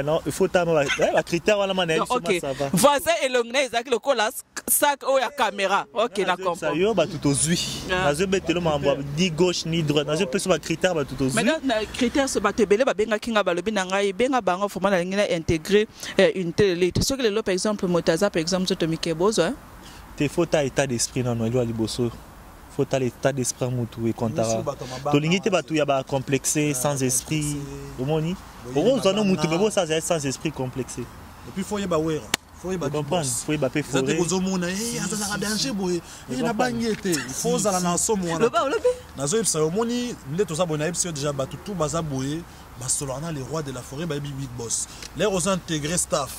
Non, il faut la critère wala manel ça va. Voisin et long net ça le colas sac ou la caméra. OK, na comprend. Ça yo ba tout aux huit. Na je betelo mambo ni gauche ni droite. Na je peux sur critère ba tout aux huit. Maintenant na critère se batebele ba benga kinga ba lobi na ngai benga bango format na ngina intégrer une télé. Ce que le par exemple Motaza par exemple to Mikebozo hein. Te faut ta état d'esprit non no liboso. Faut ta l'état d'esprit mutu et kontara. To lingite ba tu ya ba complexé sans esprit. Omoni. Oro zano mutu bebo ça sans esprit complexé. Et puis faut y ba wera. Faut y ba comprendre. Faut y ba pe forêt. Zate kozomona azana danger boy. Na bangete. Faut zala na somo wana. Le ba olobi. Nazo ipsa omoni ndeto za bona ipsa déjà ba tout baza boy. Barcelona, les rois de la forêt, Baby Big Boss. Les ont intégré staff.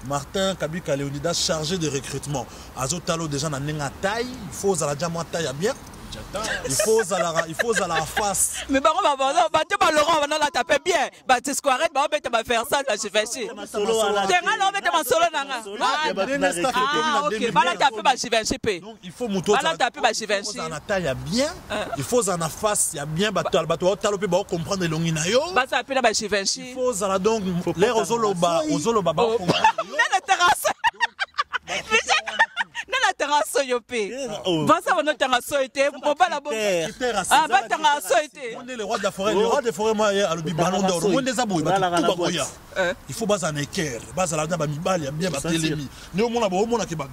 Martin Kabika Léonidas chargé de recrutement. Azotalo déjà dans une taille. Il faut à la diamant taille bien. Il faut à la face. Mais bah on va Laurent va la taper bien. Bah tu squares, bah on va faire ça là je fais chier. Solo là. T'es un homme de solo nanga. Ah OK, bah la taper bah je vais chiper. Donc il faut muto. Bah la taper bah je vais chier. Il faut en taille bien. Il faut en face, il y a bien bateau talope bah comprendre longina yo. Bah ça appelle bah je vais chier. Il faut à la donc les ozoloba bah la terrasse. La terrasse yopé. Va ça on terrasse été on pas la bonne. Ah va terrasse été. On est le roi de la forêt, le roi des forêts moi à le ballon d'or. On des abouis tout baboya. Il faut bas en équerre, bas à la ba mibali bien ba telemi. Ne au mona ki ba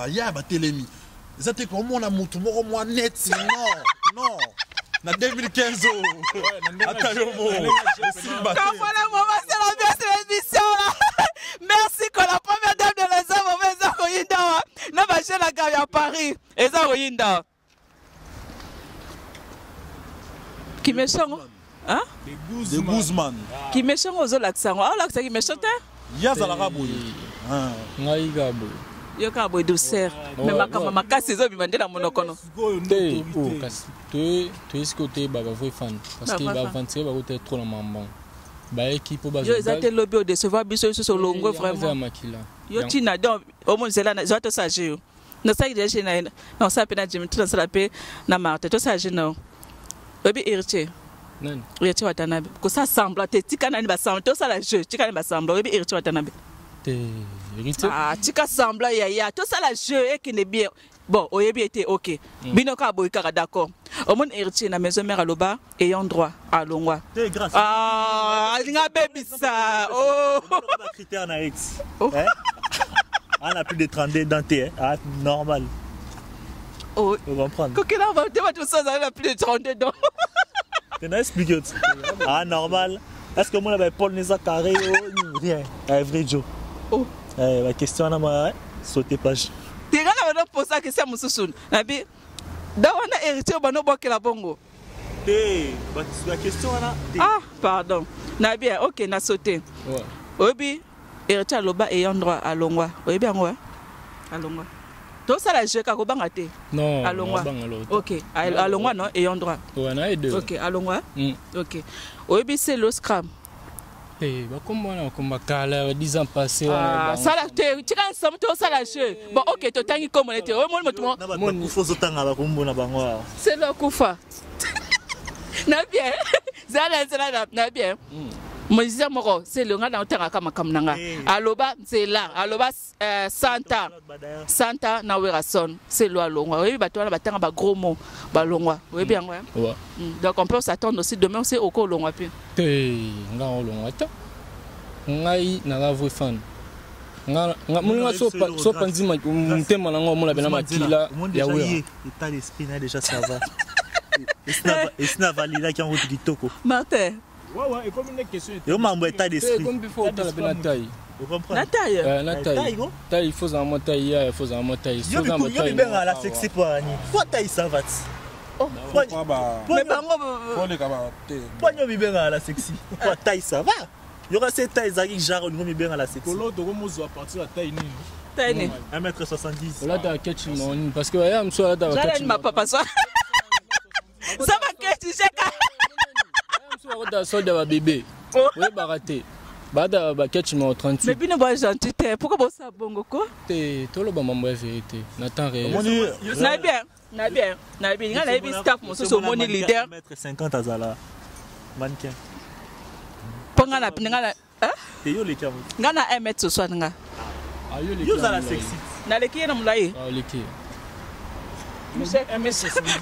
ya ba telemi. Zate ko mona mutu moko moi net non. Na 2015 Atayomo. Quand voilà maman c'est la bien émission là. Merci que la première dame de les hommes Eza Royinda. Na ba chez la gare à Paris. Eza Royinda. Qui me chante Hein? Des Guzman. Qui méchant aux l'accent. Ah, l'accent qui méchant. Yazala boy. Ngai gabo. Yo ka boy douceur. Mais ma casse zo bi mandela monokono. Te o kasi. Tu es côté baba vrai fan parce que ba avancer ba côté trop na mamban. Ba équipe ba. Yo ezate lobby au décevoir biso sur longo vraiment. Yo tina donc au monde c'est là zo to sage yo. No sai de chez na. Non ça pena Jimmy tout ça la paix na Marthe to sage non. Obi héritier. Nani? Héritier Watanabe. Ko ça semble te tika na ba semble to ça la jeu, tika na ba semble obi héritier Watanabe. Héritier. Ah, tika semble ya to ça la jeu et qui n'est bien. Bon, oyebi était OK. Bino ka boy kara d'accord. Au monde héritier na maison mère aloba ayant droit à longwa. Ah, nga baby ça. Oh. Critère na ex. Hein? On a plus de 32 dentés, hein? Normal. Oh, on va prendre. Quand on va tout ça, on a plus de 32 dents. Tu n'as expliqué. Ah, normal. Est-ce que moi, Paul Neza carré ou rien? Un vrai Joe. Oh. La question, on a sauté page. Tu as posé la question à Moussousoun. Nabi, dans on a hérité, on a boqué la bongo. La question, on a. Ah, pardon. Nabi, ok, on a sauté. Ouais. Obi, hérité à l'oba ayant droit à l'ongwa. Obi, à l'ongwa. Donc ça la jeu ka kobanga te. Non. Alongwa. OK. Alongwa non ayant droit. Ouais, na deux. OK, alongwa. OK. Oyebi c'est le scrum. Eh, ba comment on combat kala 10 ans passés. Ah, ça la te, tu kan somme to ça la jeu. Bon OK, to tangi comme on était. O mo mon faut zotanga ba kombo na bango. C'est le kufa. Na bien. Zala na bien. Moïse moko c'est le ngana otanga kama kamnanga aloba c'est là aloba Santa na werason c'est lo alongwa oui bato na batanga ba gros mots ba longwa oui bien ouais donc on peut s'attendre aussi demain c'est au ko longwa pe nga longwa ta ngai na la vrai fan nga munga so panzima mutema na ngo mona bena makila ya we état d'esprit na déjà ça va et sna valida qui en route kitoko Martin. Ouais, et comme une question. Yo mambo état d'esprit. Comme il faut dans la taille. Vous comprenez? La taille. La taille. Taille, il faut en monter, il faut en monter. Yo bien à la sexy pour Annie. Quoi taille ça va? Oh. Mais bango. Poigno bien à la sexy. Quoi taille ça va? Yo aura cette taille zaki genre on bien à la sexy. Polo to comme à partir la taille ni. Taille. 1m70. Là t'as catch mon parce que là me soit là t'as catch. Ma papa ça. Ça va catch cheka. Da solde ba bébé. Oui baraté. Bada ba catch mo 38. Mais bino ba gentil te. Pourquoi bo ça bongo ko? Te tolo ba mambo vérité. N'attends rien. Na bien. Na bien. Nga na staff mo so moni leader. 1m50 azala. Mannequin. Ponga na pinga na hein? Te yo le kamu. Nga na 1m60 nga. Ah yo za la sexy. Na leki na mulai. Ah leki. Monsieur 1m70.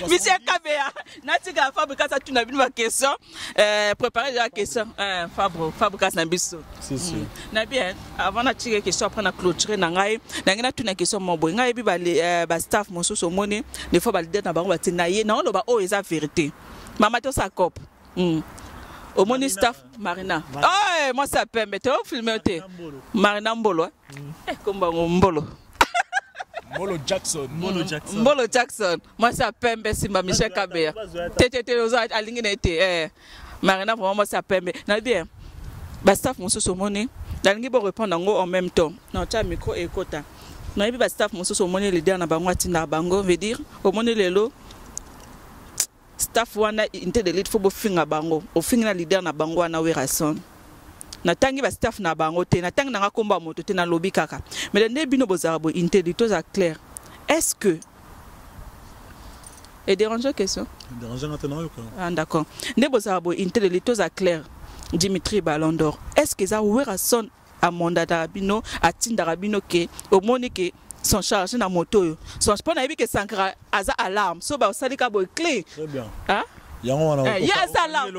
Monsieur Kabea, Natika Fabrikas a une ma question. Préparer la question. Fabrikas Nabiso. C'est sûr. Na bien, avant de tirer question après na clôturer nangai, nangena tuna question mon boy. Ngai bi ba staff mon so money, des fois ba leader na bango ba tinaye, na on ba o eza vérité. Mama to sa cop. Au moni staff Marina. Oh, moi ça permet au filmer te. Marina Mbolo. Komba Mbolo. Molo Jackson. Molo Jackson. Moi, ça pembe Simba Michel Kabea. Tété aux autres, à l'ingénieur. Marina, pour moi, ça pembe. N'a bien. Bastaf, mon sous monnaie. L'ingénieur peut répondre en même temps. Non, tu as micro et quota. Non, il Bastaf, mon sous monnaie, leader na bango, tina bango, veut dire, au monnaie les lots. Staff, wana, inte de lead, faut beau finga bango. Au finga leader na bango, wana, werason. Natangi ba staff na bango te natangi na komba moto te na lobby kaka mais le nebino bozarabo intelligence à clair est-ce que et dérangeant question dérangeant maintenant ah d'accord ne bozarabo intelligence à clair Dimitri Ballon d'Or est-ce que ça ouera son à mondata bino à tindara bino ke au monique son chargé na moto son pas na bi que Sankara aza alarme so ba salika boy clé très bien hein il y a ça là. Il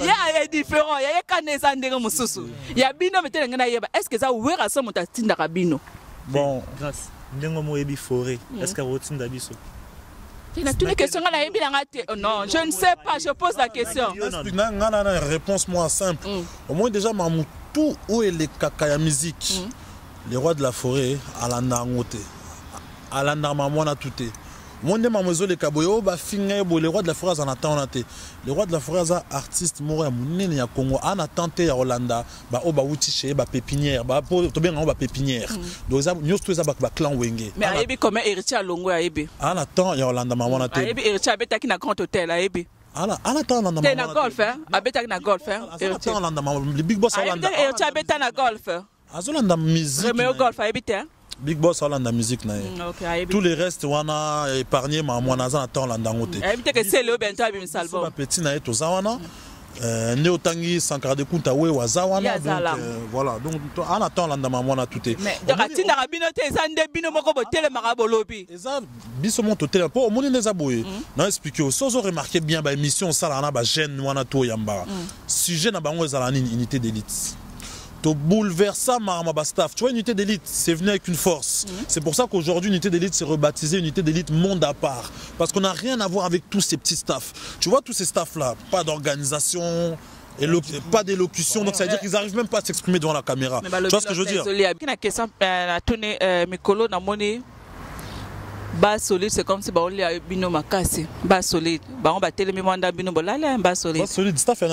y a différent. Il y a kaneza ndenge mususu. Il y a bino metele ngana yeba. Est-ce que ça ouera ça monta tinda kabino? Bon, grâce. Ndengo mo yebi forêt. Est-ce que vous tinda biso? Tu n'as une question ngana yebi nga te. Non, je ne sais pas, je pose la question. Ngana na réponse moi simple. Au moins déjà Mamoutou où est les caca musique. Les rois de la forêt à la nangote. À la namamona touté. monde mamozo le kaboyo ba finga bo le roi de la forêt en attend le roi de la forêt artiste moro munene ya Congo en attente ya Hollanda ba o ba wuti chez ba pépinière ba to bien ba pépinière donc ça nyos tout ça ba clan wenge mais ayebi comment héritier alongo ayebi en attend ya Hollanda maman na te ayebi héritier abetaki na grand hôtel ayebi en attend Hollanda maman na golf abetaki na golf héritier Hollanda maman le big boss Hollanda héritier abeta na golf azolanda musique remeo golf ayebi te Big Boss Hollanda musique na tous les restes wana épargné ma mwana za attend Hollanda ngote éviter que c'est le bento abi misalbo ba petit na eto za wana ne otangi Sankara de Kunta we waza wana donc voilà donc en attend Hollanda ma mwana tout est mais ratina rabino te za ndebino moko botele makabolobi eza biso monto tele po omoni neza boye na expliquer au sozo remarquer bien ba émission sala na ba jeune wana to yamba sujet na bango ezala ni unité d'élite. To bouleverser ma staff. Tu vois, unité d'élite, c'est venu avec une force. C'est pour ça qu'aujourd'hui, unité d'élite, c'est rebaptisé unité d'élite monde à part. Parce qu'on n'a rien à voir avec tous ces petits staffs. Tu vois, tous ces staffs-là, pas d'organisation, pas d'élocution. Donc, ça veut dire qu'ils n'arrivent même pas à s'exprimer devant la caméra. Tu vois ce que je veux dire? La question, la tournée, Mikolo, na moni, bas solide, c'est comme si on a bino makasi. Bas solide. On va télé manda bino bolala, bas solide. Bas solide, staff,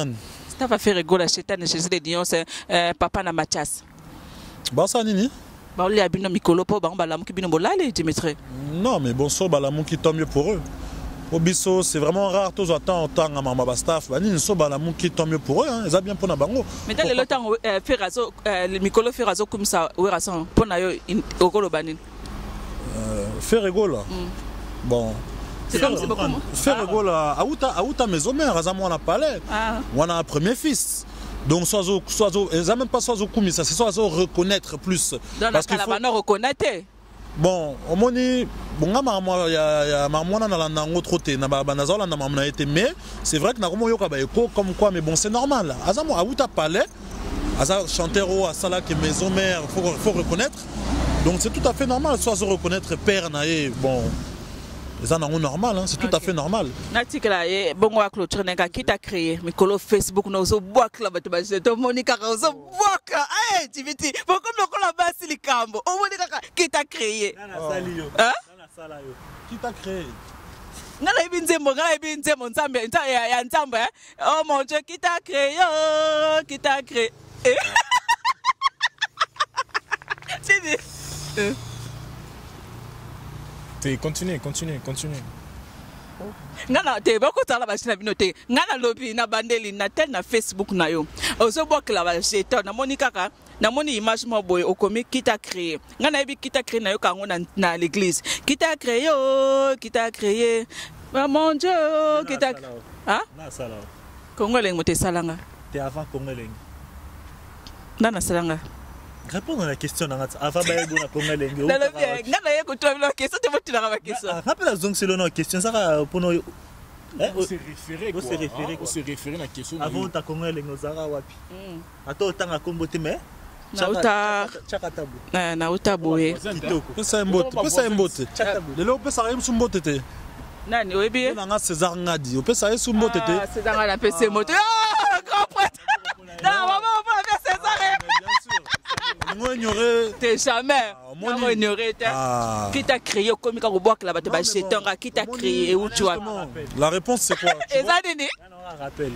ça va faire rigoler chez Jésus de Dion, c'est papa na Mathias. Bah ça nini? Bah on a bino Mikolo po ba on balamu ki bino bolale Dimitri. Non mais bon so balamu ki tant mieux pour eux. Obiso c'est vraiment rare tous attend autant à mama staff. Ba nini so balamu ki tant mieux pour eux hein, ils a bien pour na bango. Mais dans le temps faire raso Mikolo faire raso comme ça ouais rason pour na yo okolo banin. Faire rigolo. Bon faire rigolo à outa maison mère à moi on a parlé on a un premier fils donc soit ils même pas soit comme ça c'est soit reconnaître plus parce qu'il faut reconnaître bon au moni bon maman ya maman na la nango troté na ba nazola na maman été mais c'est vrai que na komo yoka ba eko comme quoi mais bon c'est normal azamo à outa parler aza chanteur à sala que maison mère faut reconnaître donc c'est tout à fait normal soit reconnaître père na bon c'est normal, hein? C'est tout à fait normal. L'article là, bon, on va clôturer. Qui t'a créé? Mikolo Facebook, nous avons bois là, tu vas dire, Monica, nous avons bois là. Eh, tu veux dire, pourquoi nous avons la base de Cambo? Oh, Monica, qui t'a créé? Hein? Qui t'a créé? Non, il vient de mon Zambia, il y a un Zambia. Oh mon Dieu, qui t'a créé? Oh, qui t'a créé? Tu dis? Continue. Ngana te bako tala bashina binote ngana lobi na bandeli na tel na Facebook na yo ozo bokla ba jeton na moni kaka na moni image mo boy okomi qui t'a créé ngana ebi qui t'a créé na yo kango na l'église qui t'a créé mon Dieu qui t'a hein na sala Congolais mote salanga te avant Congolais nana salanga répondre à la question avant de na Congolais ngana yeko to la question te votu na question rappelle la zone selon la question ça pour nous on se référer à la question avant ta Congolais ngozara wapi ato tanga kombote mais na utaboye pesa mbote lelo pesa mbote te nani oyebi na César Ngadi pesa mbote te César Ngadi na pesa mbote grand prêtre non maman on va faire César on ignorer t'es jamais on ignorer qui t'a créé comme quand on boit là bato ba jetonga qui t'a créé où tu vois la réponse c'est quoi ezadini rappelle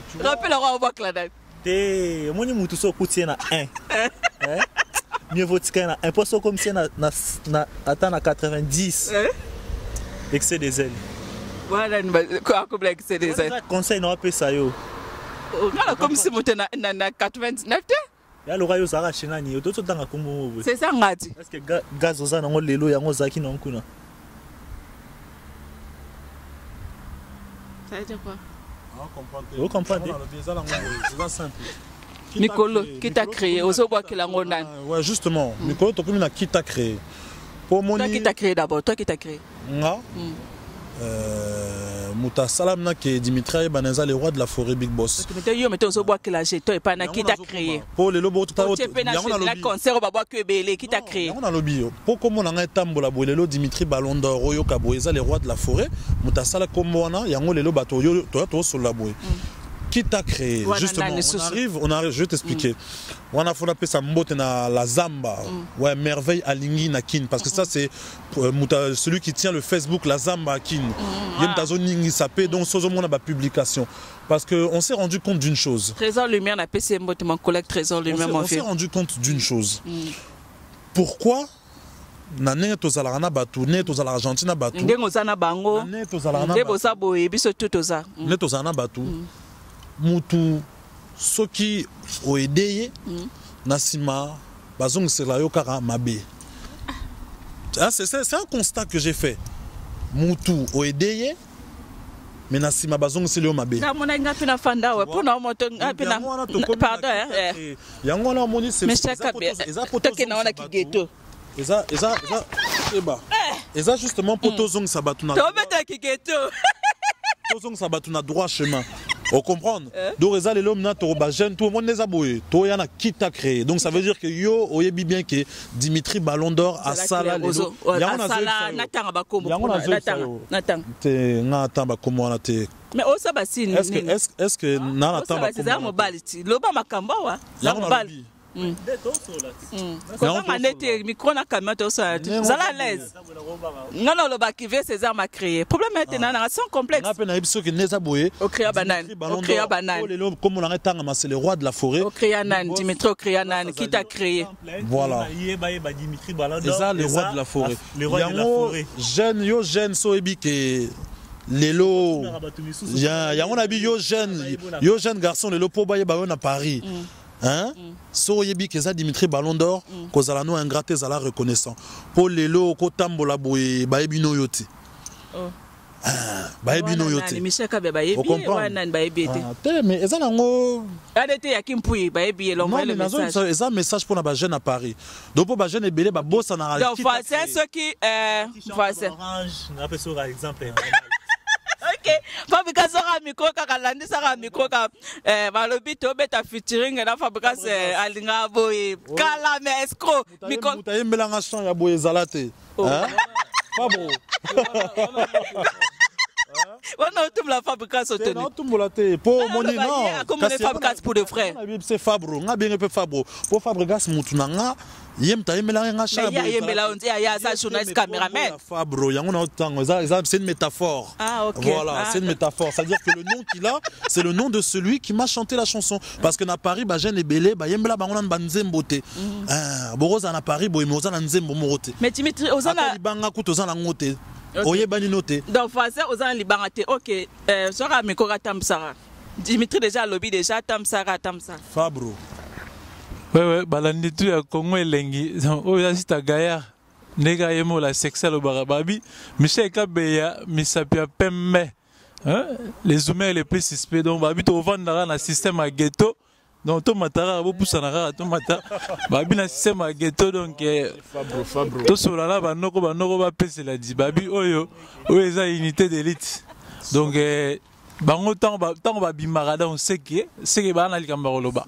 on boit là te moni mutu so kutie na 1 mieux vaut tirer na 1 poso comme si na attend na 90 excès des ailes voilà quoi comme excès des ailes conseil na pesa yo ngala comme si mutu na 99 ya lo rayo zara chinani yo toto tanga kombo c'est ça ngati est-ce que gaz oza nango lelo yango zaki na nkuna ça veut dire quoi vous comprenez c'est simple Mikolo qui t'a créé ozo bois que la ngona ouais justement Mikolo to comme qui t'a créé pour moni toi qui t'a créé d'abord toi qui t'a créé nga Mouta Salam na ke Dimitri Baneza le roi de la forêt Big Boss. Tu yo meto ozo bois que la jeto et pas na qui t'a créé. Pour le lobo tout à la concert ba bois que belé qui t'a créé. On a lobby. Pour comment on a tambola bolelo Dimitri Ballon d'Or yo kaboeza le roi de la forêt. Mouta Sala comme wana yango lelo bato yo to sur la boy. qui t'a créé. Justement, on arrive, je vais t'expliquer. On a fait ça la Zamba, ouais, merveille alingi na kin, parce que ça c'est celui qui tient le Facebook la Zamba kin. Donc on a ma publication. Parce qu'on s'est rendu compte d'une chose. Trésor Lumière n'a pas mon collègue Trésor Lumière. On s'est rendu compte d'une chose. Pourquoi Nané tozala na batu, né tozala Argentine batu. Ndé ngozana bango. Né tozala na. Ndé bosa boye biso tout toza. Né tozala na batu. Mutu soki oedeye nasima bazong sela yo kaka mabe. C'est un constat que j'ai fait. Mutu oedeye mais nasima bazong sela yo mabe. Na mona nga pina fanda wa pona moto pina. Pardon hein. Yango na moni c'est ça. Toke na ona kigeto. Et ça justement pour Tozong Sabatuna. Tozong Sabatuna droit chemin. On comprend. Donc les hommes na toroba jeune tout le monde les a boué. Toi y en a qui t'a créé. Donc ça veut dire que yo oyebi bien que Dimitri Ballon d'Or a sala les autres. Y a on a sala natanga bakomo. Natanga. Te natanga bakomo na te. Mais au sabasine. Est-ce que na natanga bakomo. C'est mo baliti. Loba makamba wa. Ya mo bali. Comment manette micro na caméra tout ça. Zala l'aise. Non le bakivé César m'a créé. Problème maintenant sans complexe. On a peine biso que neza boye. Au créa banane. Au créa banane. Comme on a tanga c'est le roi de la forêt. Au créa nan Dimitri au créa nan qui t'a créé. Voilà. Dimitri Ballon d'Or. C'est ça le roi de la forêt. Le roi de la forêt. Jeune so ebi que lelo ya on a bi yo jeune garçon lelo po baye ba on à Paris. Hein? So yebi keza Dimitri Ballon d'Or, kozala no ingraté zala reconnaissant. Pour lelo ko tambola boye baebi no yote. Baebi no yote. Vous comprenez? Mais ezala ngo adete yakimpui baebi l'envoyer le message. Non, mais un message pour na jeune à Paris. Donc pour ba jeune ebele ba bossa na radio. Donc c'est ce qui voici. Orange, on appelle ça exemple. Ok, Fabrica sera micro kaka landi sera micro ka balobi to beta featuring na Fabrica alinga boy kala mais escroc micro mutayembela nga chant ya boy zalate hein pas bon on a tout la Fabrica sauter non tout molate pour moni non comme les Fabrica pour de frères c'est Fabro nga bien peu Fabro pour Fabrica mutunanga yem tayembela nga chant ya yembela on dit ya ça journaliste caméraman Fabro yango na tango c'est une métaphore. Ah ok. Voilà, c'est une métaphore, c'est-à-dire que le nom qu'il a, c'est le nom de celui qui m'a chanté la chanson parce que na Paris ba jeune ebele ba yembela bango na banzembote. Boroza na Paris bo imoza na nzembo morote. Mais Dimitri ozana libanga kutoza na ngote. Oye bani noté. Donc français ozana libanga te. OK, sera mikora tamsara. Dimitri déjà lobby déjà tamsara. Fabro. Ouais, balandi tu ya Congo elengi. Oh ya sita gaya. Nega yemo la sexuelle au barababi. Michel Kabeya, misapia pemme. Les humains les plus suspects. Donc babi to vendre na système à ghetto. Donc to matara bo pousanara to mata. Babi na système à ghetto donc Fabro. To solala banoko ba pese la di. Babi oyo eza unité d'élite. Donc bango tant ba bimarada on sait que ba na likamba loba.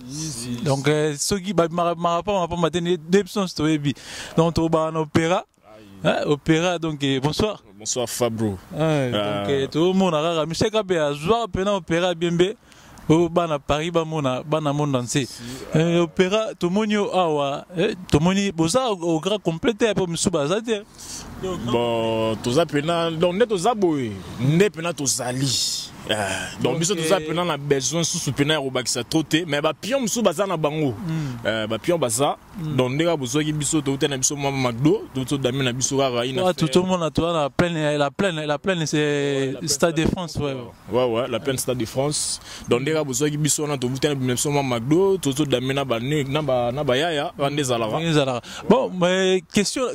Donc ceux qui ba bimarada pas matene depson stoebi. Donc to ba en opéra. Opéra donc bonsoir. Bonsoir Fabro. Donc tout le monde a Michel Kabé a joué pendant opéra bienbe. Au bana Paris bana monde danser. Opéra tout le monde awa tout le monde boza au grand complété pour msuba zate. Bon tous a pena donc net aux aboy ne pena tous ali. Donc biso tous a pena na besoin sous pena au bakisa troté mais ba pion msuba za na bango. Ba pion baza donc ndeka bozo ki biso to tena biso mama McDo to dami na biso rara ina. Tout le monde a toi la plaine c'est Stade de France ouais la plaine Stade de France. Donc ndeka bozo ki biso na to tena biso mama McDo to dami na ba na ba yaya bande zalara. Bon mais question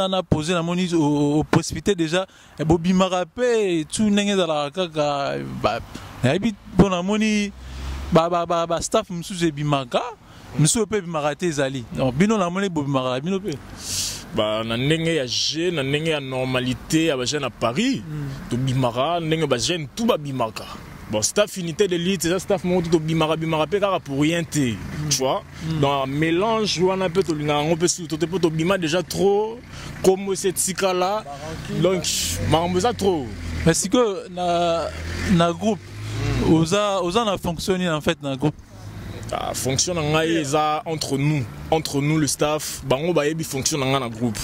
na poser la moni au précipité déjà bobi marapé tout nenge za la kaka ba habit bon moni ba staff msuze bimaka msuze pe bimarate zali donc bino la moni bobi marapé bino pe ba na ndenge ya jeune na ndenge ya normalité ya ba jeune à Paris to bimara ndenge ba jeune tout ba bimaka. Bon, staff unité d'élite, c'est staff monte to bimara pour rien tu vois. Dans mélange on a peu on peut to bima déjà trop comme cette sika là. Donc ça trop. Mais si que na groupe, vous a fonctionné en fait dans groupe. Fonctionne entre nous le staff, bango baebi fonctionne dans groupe.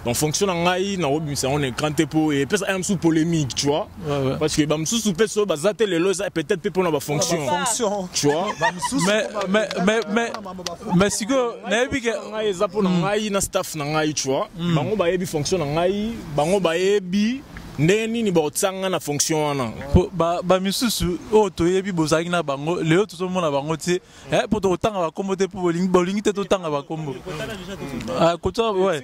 Donc fonctionne en aïe, on est grand épo et peut-être un sous polémique, tu vois. Parce que bam sous peso bazate les lois peut-être pour la fonction. Tu vois. Mais si que naebi que aïe za pour aïe na staff na aïe, tu vois. Bango baebi fonctionne en aïe, bango baebi ndeni ni botsanga na fonction wana ba misusu o to yebi bozaki na bango leo to mona bango ti pour to tanga ba kombo te pour bolingi te to tanga ba kombo kota ouais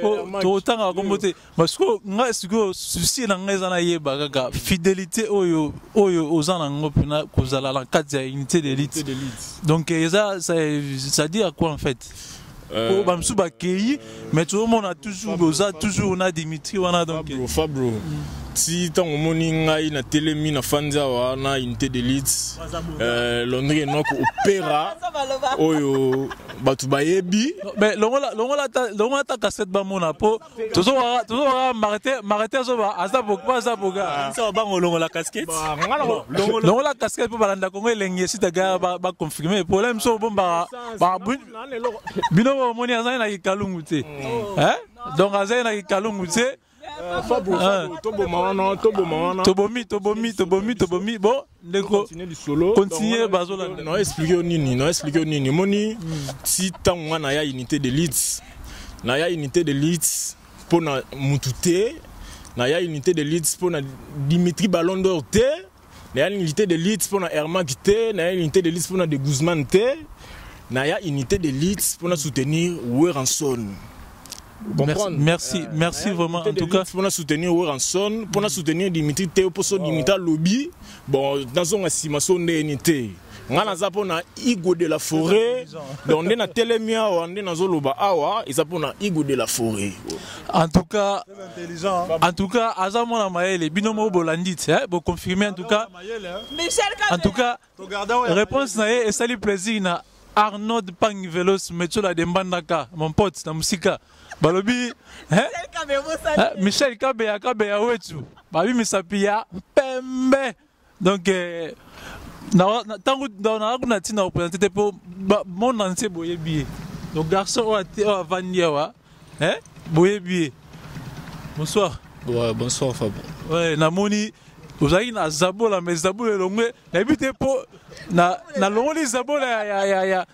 pour to tanga ba kombo te parce que nga siko souci na ngeza na yeba kaka fidélité oyo ozana ngo pina kozala la cadre ya unité d'élite donc ça dit à quoi en fait Bamsou Bakei, mais tout le monde a toujours on a Dimitri, on a donc Fabro. Si tant au morning na télémi na fanza wana unité d'élite Londres nok opéra oyo batu bayebi mais longola ta cassette ba mona po toujours marité zo ba aza boga ça ba longola casquette longola casquette po balanda kongo elengi si ta ga ba confirmer problème so bomba ba bino moni aza na kalungu te hein donc aza na kalungu te Tobomi, bon, continuer bazola. Non, expliquer au nini. Moni, si tant on a unité d'élite, na unité d'élite pour na Mutute, na unité d'élite pour na Dimitri Ballon d'Or te, na unité d'élite pour na Herman te, na unité d'élite pour na De Guzman te, na unité d'élite pour na soutenir Weranson. Merci vraiment en tout cas pour soutenir Weranson, pour soutenir Dimitri Théo, pour Dimitri Lobby. Bon, dans un estimation d'unité. On a un Igo de la forêt, donc on a Télémia, on a Zoloba Awa, et ça pour Igo de la forêt. En tout cas, Azamona Maël, Binomo Bolandit, pour confirmer en tout cas. Réponse et salut plaisir na Arnaud Pang Velos, Metchola de Mbandaka, mon pote, na Musika. Balobi, Michel Kabeya wetu. Babi misapia pembe. Donc tangu na tina représenter pour mon entier boyebi. Donc garçon o avandia wa, boyebi. Bonsoir. Ouais, bonsoir Fabien. Ouais, namoni ozaki na zabo la mais zabo le longwe. Na bité po na longoli zabo ya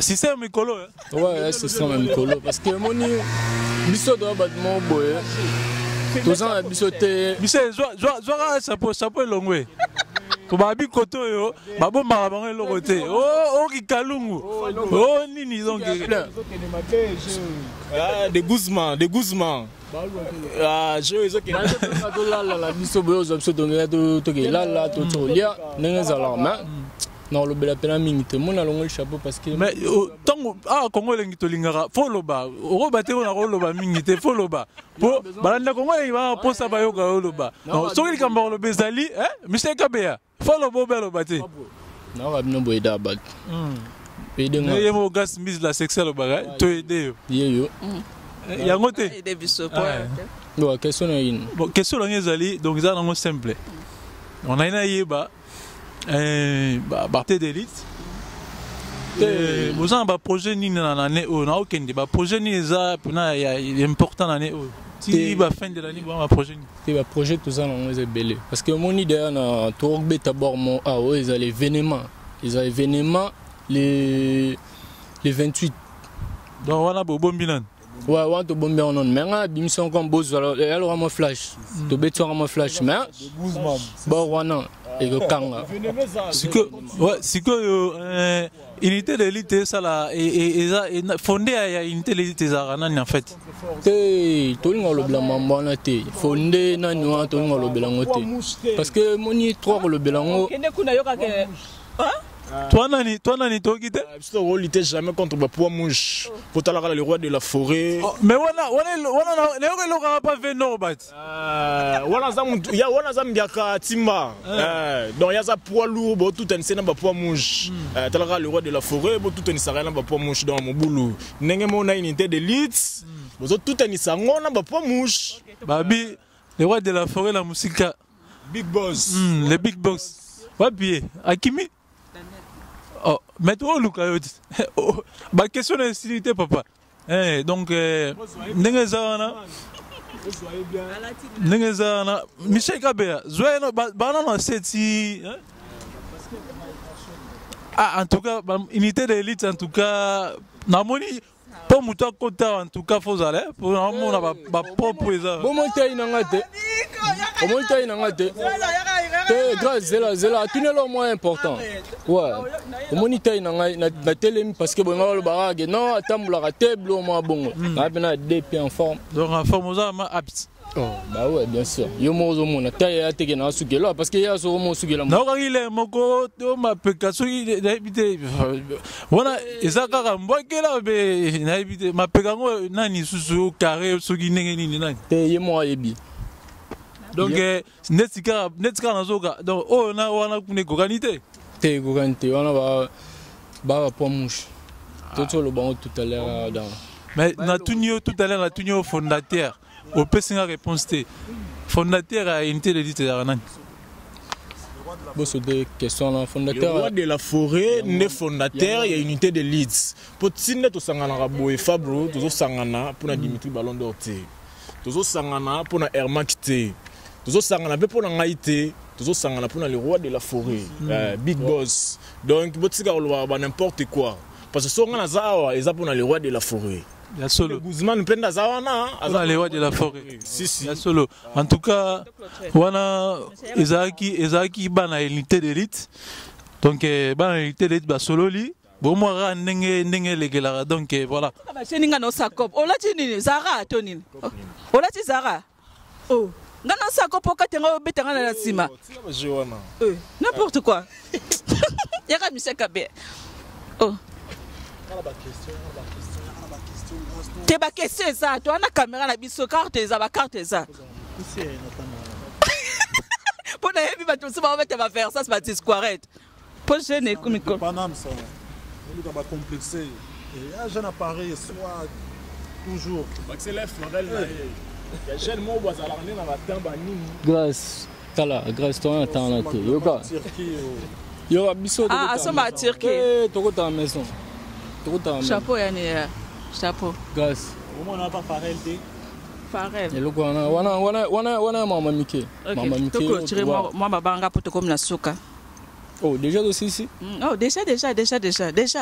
système écolo. Ouais, système écolo parce que moni biso do batmo boye. Tous ans biso te biso joa chapeau longwe. To babi koto yo babo marabango lokote. Oh kikalungu. Oh nini donc des Guzman. Je veux que la biso boyo zo donner to la to lia nenza la main. Non, le bel appel à minute. Mon allons le chapeau parce que. Mais tant Congo l'engito lingara, follow ba. Oro bate on a roloba minute, follow ba. Pour balanda Congo il va pour ça ba yoga roloba. Non, so il kamba le bezali, Michel Kabeya. Follow bo belo bate. Non, abno boida bag. Ne yemo gas mise la sexuelle baga, to aider yo. Yangote. Aider biso po. Bon, question na une. Bon, question na ezali, donc ça non simple. On a ina yeba Barté d'élite. Vous avez un projet ni dans l'année où on a aucun débat. Projet ni ça, il est important dans l'année où. Si la fin de l'année, on a un projet. C'est un projet tout ça on est belé. Parce que mon idée na Torbe d'abord mon ils ont les événements. Ils ont événements les 28. Donc on a bon bilan. Ouais, on a bon bilan non. Mais on a mission comme boss elle aura mon flash. To bet aura mon flash mais bon on et que kanga c'est que unité d'élite ça là et fondé à unité d'élite ça en fait tout le monde le blanc na té fondé na noa tout le monde le blanc té parce que moni trois le blanc toi nani to kité ce rôle était jamais contre ba poids mouche pour talara le roi de la forêt mais on le pas fait non bat wana zambiaka timba donc ya za poids lourd bo tout un sena ba poids mouche talara le roi de la forêt bo tout un sarana ba poids mouche dans mon boulot ndenge mona unité d'élite bo tout un sango na ba poids mouche babi les rois de la forêt, la musique. Big Boss. Les Big Boss. Ouais, puis, Akimi. Oh, mais toi, Luka, ma question d'insinuité, papa. Donc, Nengezana. Nengezana. Michel Kabea. Zoé, banana, c'est si. Ah, en tout cas, unité d'élite, en tout cas, Namoni. Pour moi, en tout cas, faut aller. Pour moi, on a ma propre exemple. Bon, moi, tu as une angate. Comment tu as une angate? Grâce, Zela, tu n'es le moins important. Ouais. Comment tu as une angate? Na télé, parce que bon, le barrage, non, attends, la raté, bleu, moi, bon. On a des pieds en forme. Donc, en forme, on a ma apte. Oh, bah ouais, bien sûr. Yo mo zo mona taille à teke na sugela parce que ya zo mo sugela. Na ko ile moko to ma pekaso ide bite. Wana ezaka ka mbokela be na bite ma pekango nani susu carré sugi nenge nini nani. Te yemo ayebi. Donc netika na zoka. Donc oh na wana kune kokanite. Te kokanite wana ba pour mouche. Tout le banc tout à l'heure dans. Mais na tunio tout à l'heure na tunio fondateur. Au PCA réponse T. Fondateur à unité de l'élite d'Aranan. Bon, c'est des questions là. Fondateur. Le roi de la forêt, né fondateur, il y a unité de l'élite. Pour Tine, tu sangana Rabo et Fabro, tu sangana pour Dimitri Ballon d'Or. Tu sangana pour Herman Kité. Tu sangana pour Naïté. Tu sangana pour le roi de la forêt. Big Boss. Donc, tu sais n'importe quoi. Parce que Songana Zawa, ils ont pour le roi de la forêt. Il y a solo. Guzman penda zawana azana les rois de la forêt. Si si. Il y a solo. En tout cas, wana Ezaki bana unité d'élite. Donc bana unité d'élite ba solo li. Bon moi ra ndenge legela donc voilà. Ba cheninga no sakop. Ola tinini Zara tonini. Ola ti Zara. Oh. Ngana sakop okatenga obetanga na sima. N'importe quoi. Yaka Michel Kabea. Oh. Tu as question ça, tu as une caméra na biso carte ça, ba carte ça. Pour ne pas tout ça, on va faire ça, c'est pas disquarette. Pour gêner comme il Paname ça. On doit pas complexer. Et un jeune appareil soit toujours. C'est les florelles là. Il y a jeune mot bois à la ramener dans la tamba nini. Grâce grâce toi attends là. Yoka. Yo biso. Ah, ça m'a Turquie. Toko ta maison. Chapeau yani. Chapeau. Grâce. Au moins on n'a pas Farel T. Farel. Et le quoi wana maman Mickey. Maman Mickey. Moi ma banga pour te comme la souka. Oh déjà aussi ici. Oh déjà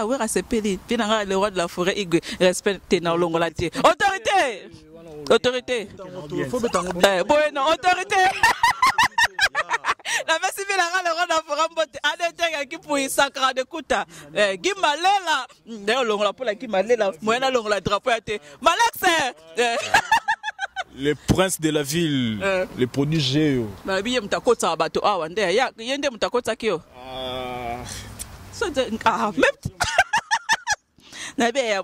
oui c'est peli. Puis le roi de la forêt il respecte dans longola té. Autorité. Bon autorité. La merci bien le roi de la forêt mbote adeteka ki pour sacra de kuta. Gimalela. D'ailleurs longola pour la gimalela. Moyena longola drapeau té. Malax. Le prince de la ville, le prodige. Bah bien mutakota bato awa nde ya yende mutakota kio. Ah même. Na bien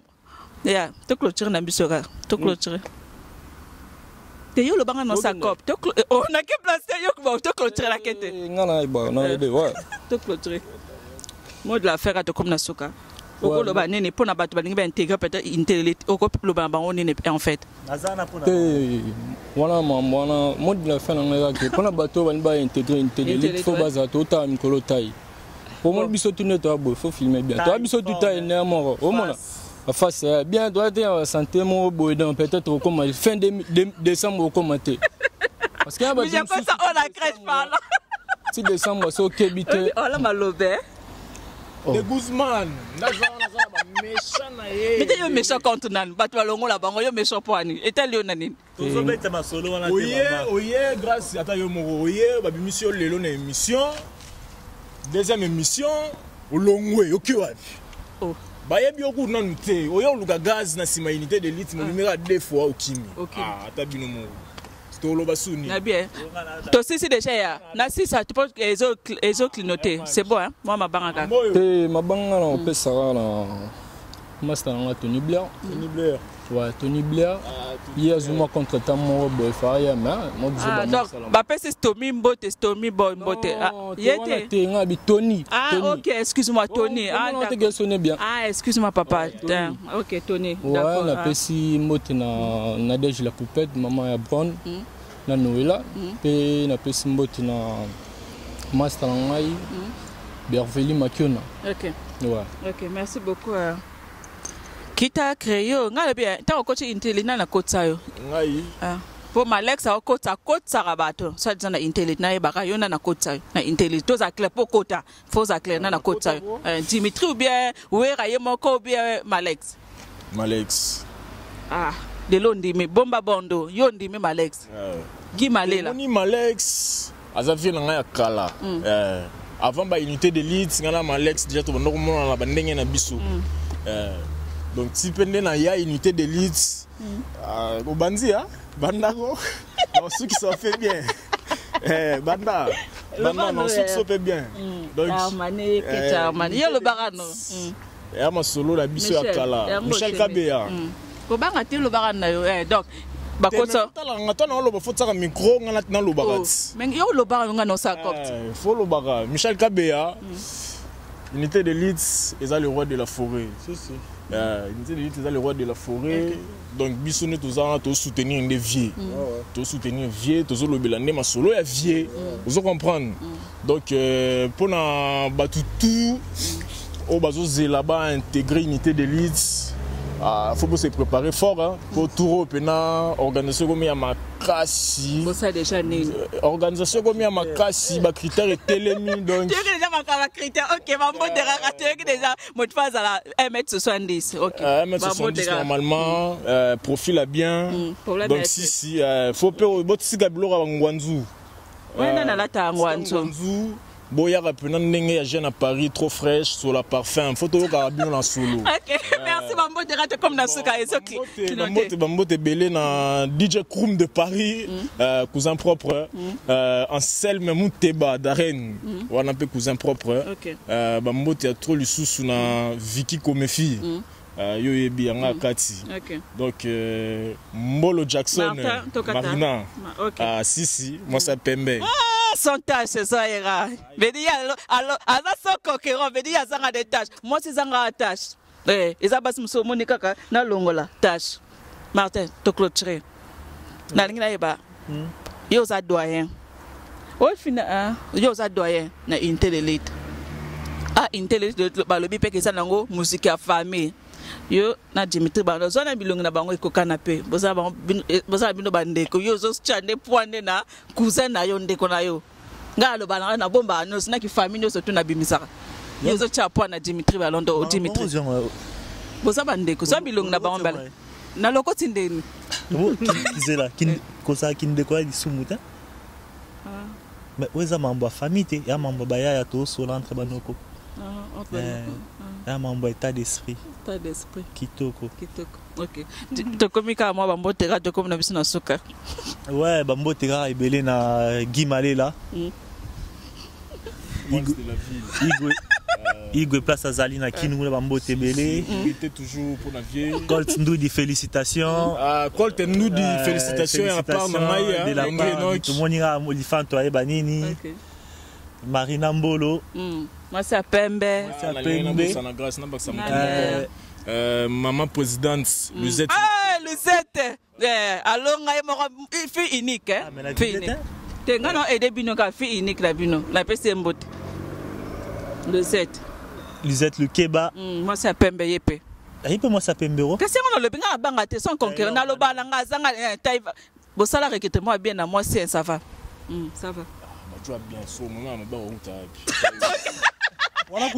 ya to clôture na bisoka to clôture. Te yo le banga no sakop to on a que placer yo ko to clôture la kete. Ngana ba na ide ouais. To clôture. Moi de la faire à to comme na soka. Oko lo ba nene pour na bato ba ninga ba intégrer peut-être intellect oko lo ba on nene en fait. Nazana pour na. Voilà moi de la faire na que pour na bato ba ba intégrer intellect faut baza to ta mikolo tai. Pour moi biso tout net il faut filmer bien. Toi biso tout ta énormément au moins. Face bien doit être santé mon boy dans peut-être comme fin décembre au commenter. Parce que mais j'ai pas ça on la crèche par là. Si décembre so kebité. Oh là malobé. De Guzman, méchant na ye. Mais tu es méchant contre nan, bato balongo la bango yo méchant pour ani. Et tel yo nani. Tozo bete ma solo wana te. Oye, grâce ata yo moko. Oye, ba émission lelo na émission. Deuxième émission, olongwe okiwa. Oh. Bayebi oku nanu te. Oye oluka gaz na sima unité de l'élite mo numéro 2 fois okimi. Ah, ata bino mo. Na bien. Toi si déjà ya. Na si ça tu penses ezo clignoter. C'est bon hein. Moi ma banga. Ma banga on peut ça là. Master na Tony Blair. Ouais, Tony Blair. Hier Zuma contre Tammo boy Faya mais moi ah donc ba pèse Tommy Mbote ah yete ngabi Tony. Ah OK, excuse-moi Tony. Ah d'accord. Bien. Ah excuse-moi papa. OK Tony. D'accord. Ouais, la pèse Mbote na Nadège la poupette maman ya Brown. na Noëlla pe na pesi mbote na master na ngai Berveli Makiona. OK. Ouais. OK, merci beaucoup. Kita créé ngala bien tant ko ci intelligent na kotsa yo. Ngai. Pour Malex a kotsa rabato. Ça dit na intelligent na baka yo na kotsa na intelligent to za clair pour kota. Faut za clair na kotsa. Dimitri ou bien Wera ye moko ou bien Malex. Malex. De londi me bomba bondo yo ndi me Malex. Gi malela. Ni Malex azavi na ngai akala. Avant ba unité d'élite ngana Malex déjà to ndoko na bandenge na biso. Donc si pende na ya unité d'élite au bandi bandako ceux qui sont fait bien banda non ceux qui sont fait bien donc Armani Armani yo le barano ya masolo la biso ya kala Michel Kabea ko banga ti le barano yo donc bakotsa tala ngatona lo bafotsa micro ngana na lo bagati mais yo lo barano ngana sa copte faut lo baga Michel Kabea unité d'élite et ça le roi de la forêt unité d'élite c'est le roi de la forêt donc bisone tous soutenir des vieux tous soutenir vieux tous le belande masolo ya vieux vous comprendre donc pour na batutu au bazo là-bas intégrer unité d'élite faut se préparer fort pour tout pena organisation comme ya makasi ça déjà né organisation comme ya makasi ba critères et télémi donc tu déjà ma critère OK va modérer déjà mot phase à la 1m70 OK 1m70 normalement profil à bien donc si faut peu botsi gablora ngwanzu na la ta ngwanzu boya rapena ndenge ya jeune à Paris trop fraîche sur la parfum photo ka bien en solo. OK merci Bambo de rate comme na suka esoki Bambo te belé na DJ Kroom de Paris cousin propre Anselme Mouteba d'Arène on appelle cousin propre Bambo te trop lisusu na Vicky Komefi yo yebi anga kati donc Mbolo Jackson Marina si moi ça Pembe son tâche ça ira vedi alors aza soko kero vedi azanga des tâches moi c'est zanga tâche eza basi muso moni kaka na longola tâche Martin to clôturer na lingi na yeba yo za doyen au final yo za doyen na intelligent intelligent balobi pe kesa nango musique ya famille yo na Dimitri Bando zona bilongi na bango ekokana pe boza bino bandeko yo zo chande poande na cousin na yo ndeko na yo ngalo bana na bomba no sina ki famille so tuna bimisaka yo zo cha poande na Dimitri Balondo o Dimitri boza bandeko zo bilongi na bango mbala na lokoti ndeni kizela kin kosa kindeko ya disumuta mais weza mambo famille te ya mambo baya to so l'entre banoko mambo état d'esprit kitoko OK to komika moi Bambo tera to comme na biso na suka ouais Bambo tera ebele na Gimalela Igwe place azali na Kinungu Bambo tebele il était toujours pour la vieille Colt Ndoudi félicitations Colt Ndoudi félicitations à part na mai de la part tout monira Molifanto ayeba nini Marina Mbolo moi c'est Pembe maman présidente Luzette Luzette alors ngai fille unique fille unique te ngano aider bino ka fille unique la bino la pese mbote Luzette le Keba moi c'est Pembe yepe yepe moi c'est Pembe ro kasi ngano le binga banga te son conquérant na lo bala nga zanga taiva bo sala recrutement bien na moi c'est ça va ça va tu as bien so maman mba on ta Voilà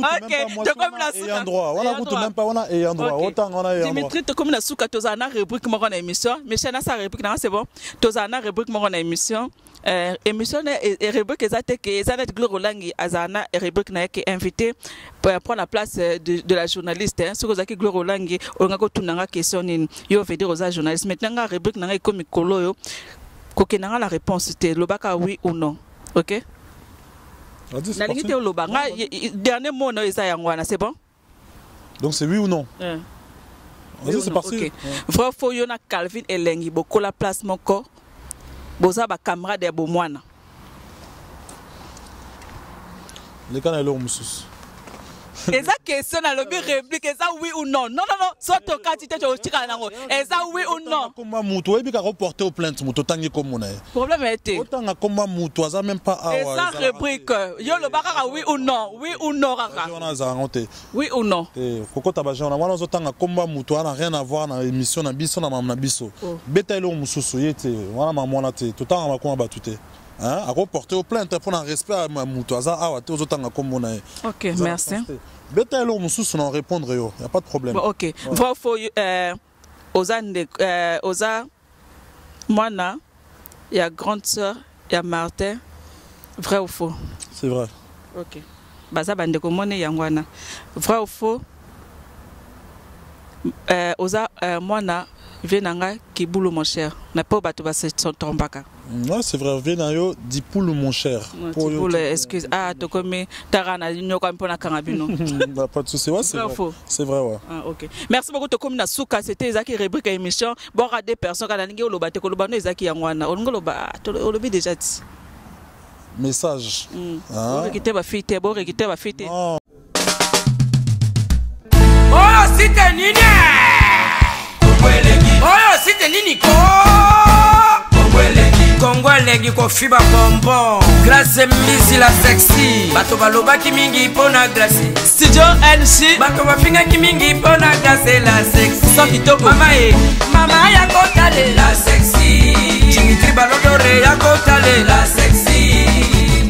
Dimitri, tu comme la souka tozana rubrique mon émission, mais chez sa rubrique c'est bon. Tozana rubrique mon émission. Émission et rubrique exacte que Zanet Glorolangi Azana et rubrique na qui invité pour prendre la place de la journaliste. Ce que Zaki Glorolangi on a tunanga question ni yo veut dire aux journalistes. Maintenant rubrique na comme kolo yo kokenanga la réponse c'était le baka oui ou non. OK? La limite au loba. Dernier mot no isa yangwana, c'est bon? Donc c'est oui ou non? Oui, c'est parti. Okay. Vrai faut yona Calvin elengi boko la place moko. Boza ba camarade ya bomwana. Les canaux musus. Et ça question dans le réplique, et ça oui ou non? Non, non, non, soit ton quantité, tu as et ça oui ou non? Comment moutou, et puis reporter aux plaintes, moutou, tangi comme on est. Problème était. Autant comment moutou, ça même pas. Et ça réplique, yo le baraka oui ou non? Oui ou non, Raka? Oui ou non? Pourquoi t'as besoin? On a autant comment moutou, n'a rien à voir dans l'émission, dans biso, dans ma biso. Bétail au moussou, yété, voilà ma moine, tout le temps on va comment battre. Hein, à reporter aux plaintes pour un respect à ma moutoisa, à tous autant comme on est. Ok, merci. Bétail au moussou, on répondre, il n'y a pas de problème. Ok, vrai ou faux, Oza, Moana, il y a grande sœur, il y a Martin, vrai ou faux? C'est vrai. Ok. Baza bande komone yangwana. Vrai ou faux? Oza, Moana, Venanga, Kiboulou mon cher. N'a pas battu se tombaka. Non, c'est vrai, Venayo, dit poule mon cher. Poule, excuse. Ah, tu connais Tarana, l'union comme pour la carabino. Pas de souci, ouais, c'est vrai. C'est vrai, ouais. Ah, ok. Merci beaucoup, tu comme Nasuka, c'était Zaki rubrique émission. Bon, à des personnes, quand on a dit que Kolobano, Zaki Yangwana, on l'a déjà dit. Message. Bon, réquité ma fille, bon, réquité ma fille. Oh, c'était Nini! Oh, c'était Nini! Kongolegi ko fiba bonbon Glace misi la sexy Bato baloba ki mingi pona glace Studio LC Bato bafinga ki mingi pona glace la sexy So kitoko Mama ya kotale la sexy Dimitri Balodore ya kotale la sexy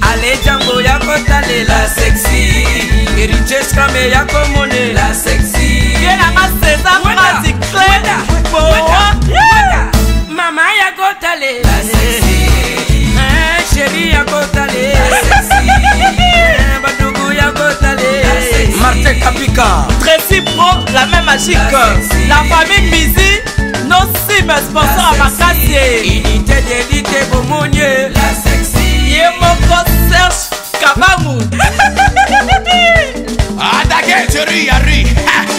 Ale Django ya kotale la sexy Riches Krame ya komone la sexy Viena ma César Pratique Mama ya kotale la sexy Chérie ya kotale la sexy Badougou ya kotale Martin Kapika Tracy Pro, la même magique la famille Mizi, nos sim sponsor à Makassi Unité d'élite Bomonier la sexy Yemoko Serge Kabamu Adake chérie Yari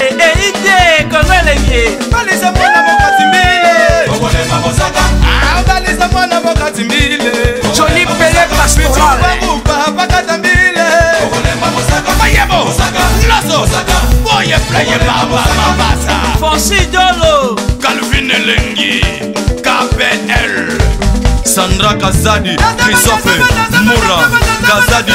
Ide Kongolegi Balisa mwana mokatimbile Kongole mabosaka Balisa mwana mokatimbile Johnny Pele Pastoral Bakatambile Kongole mabosaka Mayebo Loso Boye pleye baba mabasa Fonchi Dolo Calvin Elengi KPL Sandra Kazadi Christophe Moura Kazadi